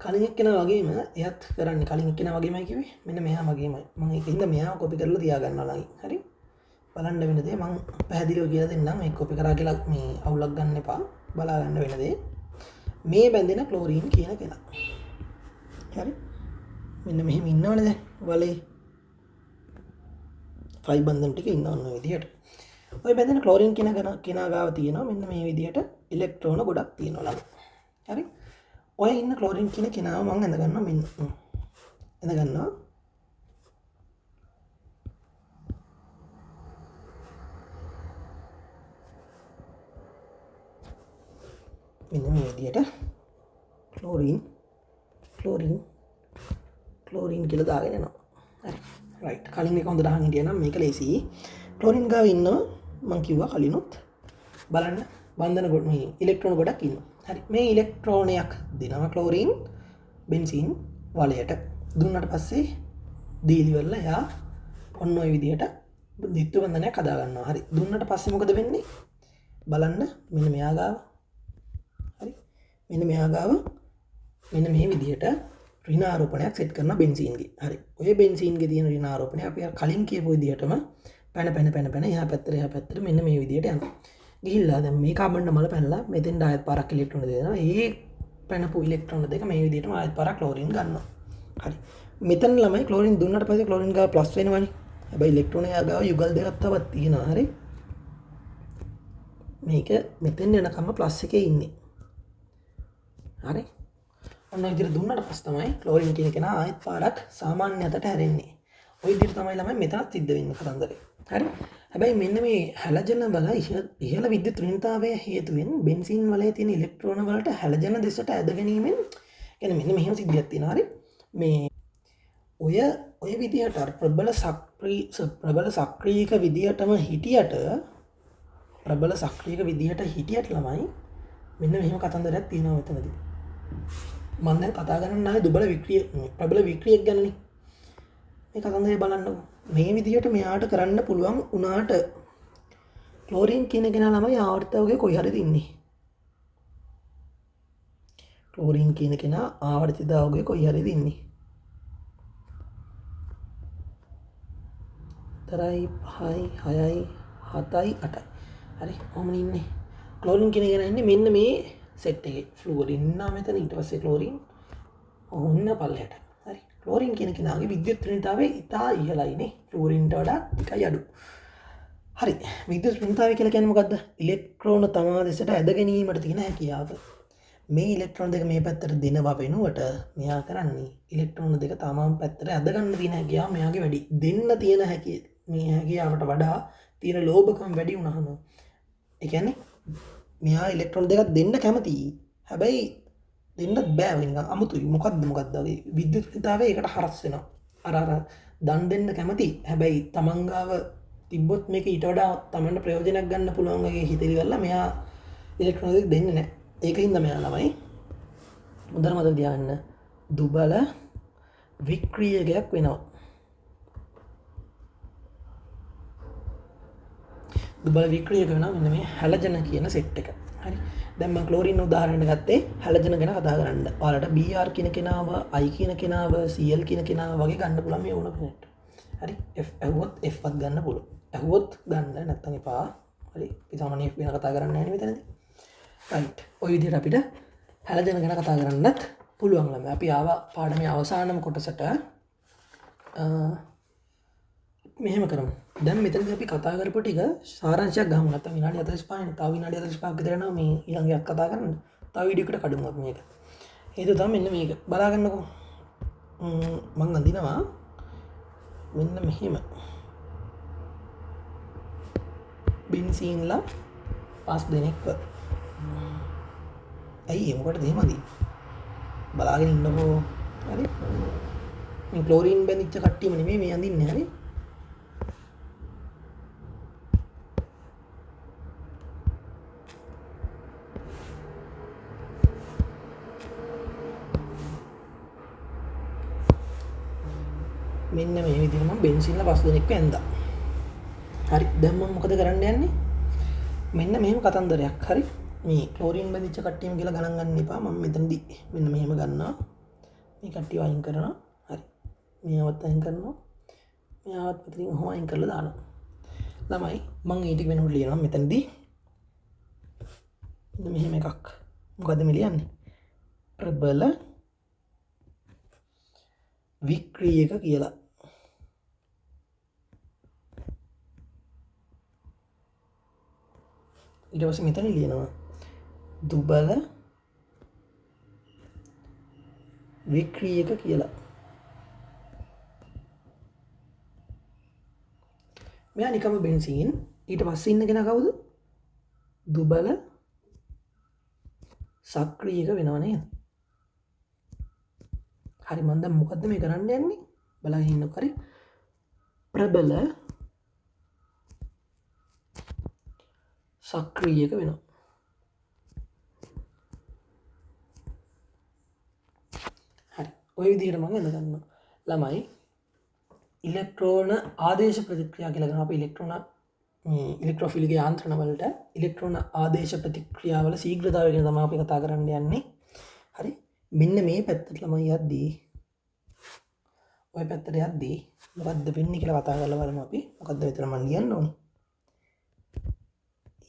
කලින් එක්කෙනා වගේම එයත් කරන්නේ කලින් එක්කෙනා වගේමයි කිව්වේ. මෙන්න මෙයා වගේමයි. මම ඒකින්ද මෙයාව කොපි කරලා තියාගන්නවා ළඟින්. හරි බලන්න වෙන දේ මම පැහැදිලිව කියලා දෙන්නම්. මේ කොපි කරා කියලා මේ අවුලක් ගන්න එපා. බලා ගන්න වෙන දේ මේ බැඳෙන ක්ලෝරීන් කියන කෙනා. හරි මෙන්න මෙහෙම ඉන්නවනේ දැන් වලේ 5 බන්ධන ටික ඉන්නවන්න ඔය විදිහට. ඔය බැඳෙන ක්ලෝරින් කියන කෙනා ගාව තියෙනවා මෙන්න මේ විදිහට ඉලෙක්ට්‍රෝන ගොඩක් තියෙනවා ළඟ. හරි ඔය ඉන්න ක්ලෝරින් කියන කෙනාව මම ඇඳ ගන්නවා මෙන්න. ඇඳ ගන්නවා. මෙන්න මේ විදිහට ක්ලෝරින් කියලා දාගෙන යනවා. හරි රයිට්. කලින් එක හොඳට අහන් හිටියා නම් මේක ලේසියි. ක්ලෝරින් ගාව ඉන්නවා මම කිව්වා කලිනුත් බලන්න බන්ධන මේ ඉලෙක්ට්‍රෝන ගොඩක් ඉන්නවා. හරි මේ ඉලෙක්ට්‍රෝනයක් දෙනවා ක්ලෝරින් බෙන්සීන් වලයට. දුන්නට පස්සේ දීලි වල එයා ඔන්න ඔය විදිහට ද්විත්ව බන්ධනයක් හදා ගන්නවා. හරි දුන්නට පස්සේ මොකද වෙන්නේ? බලන්න මෙන්න මෙයා ගාව. හරි මෙන්න මෙයා ගාව මෙන්න මේ විදිහට ඍණාරෝපණයක් සෙට් කරන බෙන්සීන්ගේ. හරි ඔය බෙන්සීන්ගේ තියෙන ඍණාරෝපණය අපි කලින් කියපු විදිහටම පැන එහා පැත්තට මෙන්න මේ විදිහට යනවා. ගිහිල්ලා දැන් මේ කාබන් නමල පැනලා මෙතෙන් ආයෙත් පාරක් ඉලෙක්ට්‍රෝන දෙනවා. ඒ පැනපු ඉලෙක්ට්‍රෝන දෙක මේ විදිහටම ආයෙත් පාරක් ක්ලෝරින් ගන්නවා. හරි මෙතන ළමයි ක්ලෝරින් දුන්නාට පස්සේ ක්ලෝරින් ගාව ප්ලස් වෙනවනේ. හැබැයි ඉලෙක්ට්‍රෝන ගාව යුගල් දෙකක් තවත් තියෙනවා. හරි මේක මෙතෙන් යනකම් ප්ලස් එකේ ඉන්නේ. හරි ඔන්න විදිහට දුන්නාට පස්සේ තමයි ක්ලෝරින් කියන කෙනා ආයෙත් පාරක් සාමාන්‍ය අතට හැරෙන්නේ. ওই විදිහට තමයි ළමයි මෙතනත් සිද්ධ වෙන්නේ කතන්දරේ. හරි හැබැයි මෙන්න මේ හැලජන බල ඉහළ විද්‍යුත් ඍණතාවය හේතුවෙන් බෙන්සීන් වලේ තියෙන ඉලෙක්ට්‍රෝන වලට හැලජන දෙසට ඇද ගැනීමෙන් කියන්නේ මෙන්න මෙහෙම සිද්ධියක් තියෙනවා. හරි මේ ඔය විදිහට ප්‍රබල සක්‍රීයක විදිහටම හිටියට ළමයි මෙන්න මෙහෙම කතන්දරයක් තියෙනවා මෙතනදී. මම දැන් කතා කරන්න ආයේ ප්‍රබල වික්‍රියක් ගැනනේ. මේ කතන්දරේ බලන්නකො. මේ විදිහට මෙයාට කරන්න පුළුවන් උනාට ක්ලෝරින් කියන කෙනා ළමයි ආවර්තිතවගේ කොයි හරිද ඉන්නේ. ක්ලෝරින් කියන කෙනා ආවර්තිතවගේ කොයි හරිද ඉන්නේ. 4යි 5යි 6යි 7යි 8යි. හරි කොහොමද ඉන්නේ? ක්ලෝරින් කියන කෙනා ඉන්නේ මෙන්න මේ සෙට් එකේ. ෆ්ලුවරින් ඉන්නවා මෙතන ඊට පස්සේ ක්ලෝරින් ඔන්න පල්ලයට. හරි ක්ලෝරින් කියන කෙනාගේ විද්‍යුත් ඍණතාවය ඉතා ඉහළයිනේ. ෆ්ලුවරින්ට වඩා ටිකයි අඩු. හරි විද්‍යුත් ඍණතාවය කියලා කියන්නේ මොකද්ද? ඉලෙක්ට්‍රෝන තමා දෙසට ඇද ගැනීමට තියෙන හැකියාව. මේ ඉලෙක්ට්‍රෝන දෙක මේ පැත්තට දෙනවා වෙනුවට මෙයා කරන්නේ ඉලෙක්ට්‍රෝන දෙක තමා පැත්තට ඇද ගන්න තියෙන හැකියාව මෙයාගේ වැඩි. දෙන්න තියෙන මේ හැකියාවට වඩා තියෙන ලෝභකම් වැඩි වුණාම ඒ කියන්නේ මෙයා ඉලෙක්ට්‍රෝන දෙකක් දෙන්න කැමතියි. හැබැයි දෙන්නත් බෑ වෙන අමුතුයි. මොකද්ද වගේ විද්‍යුත් ඍණතාවය ඒකට හරස් වෙනවා. අර දන් දෙන්න කැමති. හැබැයි තමන් ගාව තිබ්බොත් මේක ඊට වඩා තමන්ට ප්‍රයෝජනයක් ගන්න පුළුවන් වගේ හිතෙලි කරලා මෙයා ඉලෙක්ට්‍රෝන දෙක දෙන්නේ නැහැ. ඒකින්ද මෙයා ළමයි හොඳට මතක තියාගන්න දුබල වික්‍රියකයක් වෙනවා. දුබල වික්‍රියක වෙනවා මෙන්න මේ හැලජන කියන සෙට් එක. හරි. දැන් මම ක්ලෝරින් උදාහරණයක් ගත්තේ හැලජන ගැන කතා කරන්න. ඔයාලට Br කියන කෙනාව, I කියන කෙනාව, Cl කියන කෙනාව වගේ ගන්න පුළුවන් මේ ඕන කෙනෙක්ට. හරි. F ඇහුවොත් F වත් ගන්න පුළුවන්. ඇහුවොත් ගන්න නැත්නම් එපා. හරි. අපි සාමාන්‍ය F ගැන කතා කරන්නේ නැහැ නේ මෙතනදී. රයිට්. ඔය විදිහට අපිට හැලජන ගැන කතා කරන්නත් පුළුවන් ළමයි. අපි ආවා පාඩමේ අවසානම කොටසට. මෙහෙම කරමු. දැන් මෙතනදී අපි කතා කරපු ටික සාරාංශයක් ගමු. නැත්නම් විනාඩි 45නේ. තව විනාඩි 45ක් විතර යනවා මේ ඊළඟ එකක් කතා කරන්න. තව වීඩියෝ එකට කඩමු අපි මේක. හේතුව තමයි මෙන්න මේක. බලා ගන්නකො. මං අඳිනවා මෙන්න මෙහෙම. බෙන්සීන්ලා 5 දෙනෙක්ව. ඇයි මොකටද එහෙම අඳින්නේ? බලාගෙන ඉන්නකෝ. හරි. මේ ක්ලෝරින් බැඳිච්ච කට්ටියම නෙමෙයි මේ අඳින්නේ. හරි. මෙන්න මේ විදිහට මම බෙන්සින්ලා 5 දෙනෙක්ව ඇඳා. හරි. දැන් මම මොකද කරන්න යන්නේ? මෙන්න මෙහෙම කතන්දරයක්. හරි. මේ ක්ලෝරින් බැඳිච්ච කට්ටියම කියලා ගණන් ගන්න එපා. මම මෙතනදී මෙන්න මෙහෙම ගන්නවා. මේ කට්ටියව අයින් කරනවා. හරි. මෙයාවත් අයින් කරනවා. මෙයාවත් මෙතනින් ඔහොම අයින් කරලා දානවා. ළමයි මම ඊට වෙනකොට ලියනවා මෙතනදී මෙන්න මෙහෙම එකක්. මොකද්ද මේ ලියන්නේ? ප්‍රබල වික්‍රියක කියලා. ඊට පස්සේ මෙතන ලියනවා දුබල වික්‍රියක කියලා. මෙයා නිකම්ම බෙන්සීන්. ඊට පස්සේ ඉන්න කෙනා කවුද? දුබල සක්‍රියක වෙනව නේද? හරි. මම දැන් මොකද්ද මේ කරන්න යන්නේ? බලන්න ඉන්නකො. හරි. ප්‍රබල සක්‍රියක වෙනවා. හරි. ඔය විදිහට මම එන්න ගන්නවා. ළමයි ඉලෙක්ට්‍රෝන ආදේශ ප්‍රතික්‍රියා කියලා කරනවා. අපි ඉලෙක්ට්‍රෝෆිලික යාන්ත්‍රණ වලට ඉලෙක්ට්‍රෝන ආදේශ ප්‍රතික්‍රියාවල ශීඝ්‍රතාවය ගැන තමයි අපි කතා කරන්න යන්නේ. හරි. මෙන්න මේ පැත්තට ළමයි යද්දී ඔය පැත්තට යද්දී මොකද්ද වෙන්නේ කියලා කතා කරලා බලමු අපි. මොකද්ද මෙතන මම ලියන්න ඕනේ?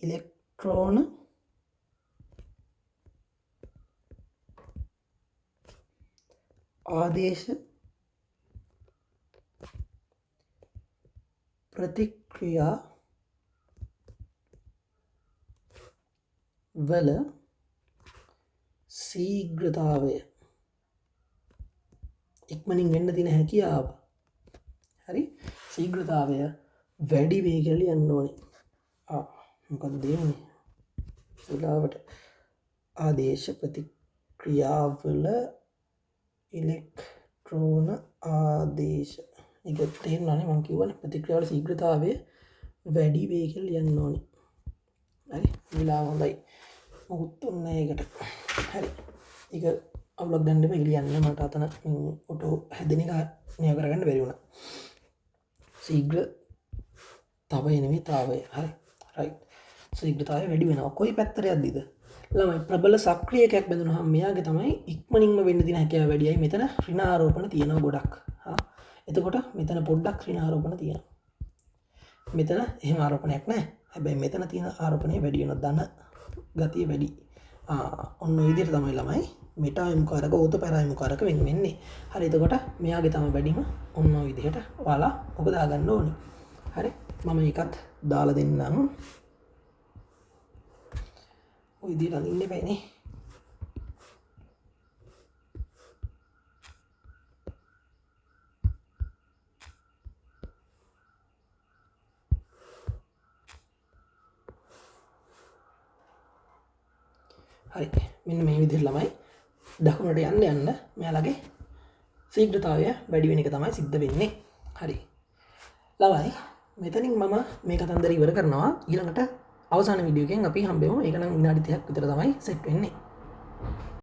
ඉලෙක්ට්‍රෝන ආදේශ ප්‍රතික්‍රියා වල ශීඝ්‍රතාවය ඉක්මනින් වෙන්න තියෙන හැකියාව. හරි. ශීඝ්‍රතාවය වැඩි වෙයි කියලා ලියන්න ඕනේ. මොකක්ද දෙන්නේ? වෙලාවට ආදේශ ප්‍රතික්‍රියාවල ඉලෙක්ට්‍රෝන ආදේශ. ඒක තේරෙනවනේ මම කියවනේ ප්‍රතික්‍රියාවල ශීඝ්‍රතාවය වැඩි වෙයි කියලා ලියන්න ඕනේ. හරි. වෙලාව හොඳයි. මොකුත් ඔන්නේ ඒකට. හරි. ඒක අවුලක් ගන්න එපා ලියන්න. මට අතන ඔටෝ හැදෙන එක නිය කරගන්න බැරි වුණා. ශීඝ්‍රතාවය නෙමෙයි තාවය. හරි. රයිට්. ශීඝ්‍රතාවය වැඩි වෙනවා. කොයි පැත්තට යද්දිද? ළමයි ප්‍රබල සක්‍රියකයක් බඳුනහම මෙයාගේ තමයි ඉක්මනින්ම වෙන්න දින හැකියාව වැඩියයි. මෙතන ඍණාරෝපණ තියෙනවා ගොඩක්. එතකොට මෙතන පොඩ්ඩක් ඍණාරෝපණ තියෙනවා. මෙතන එහෙම ආරෝපණයක් නැහැ. හැබැයි මෙතන තියෙන ආරෝපණය වැඩි වෙනවා. ධන ගතිය වැඩි. ඔන්න ඔය විදිහට තමයි ළමයි මෙටායමුකාරක ඕතොපැරායමුකාරක වෙන් වෙන්නේ. හරි. එතකොට මෙයාගේ තමයි වැඩිම ඔන්න ඔය විදිහට ඔයාලා ඔක දාගන්න ඕනේ. හරි. මම ඒකත් දාලා දෙන්නම්. ඔය විදිහට අඳින්න බෑනේ. හරි. මෙන්න මේ විදිහට ළමයි දකුණට යන්න යන්න මෙයාලගේ ශීඝ්‍රතාවය වැඩි වෙන එක තමයි සිද්ධ වෙන්නේ. හරි. ළමයි මෙතනින් මම මේ කතන්දර ඉවර කරනවා. ඊළඟට අවසාන වීඩියෝ එකෙන් අපි හම්බෙමු. ඒක නම් විනාඩි 30ක් විතර තමයි සෙට් වෙන්නේ.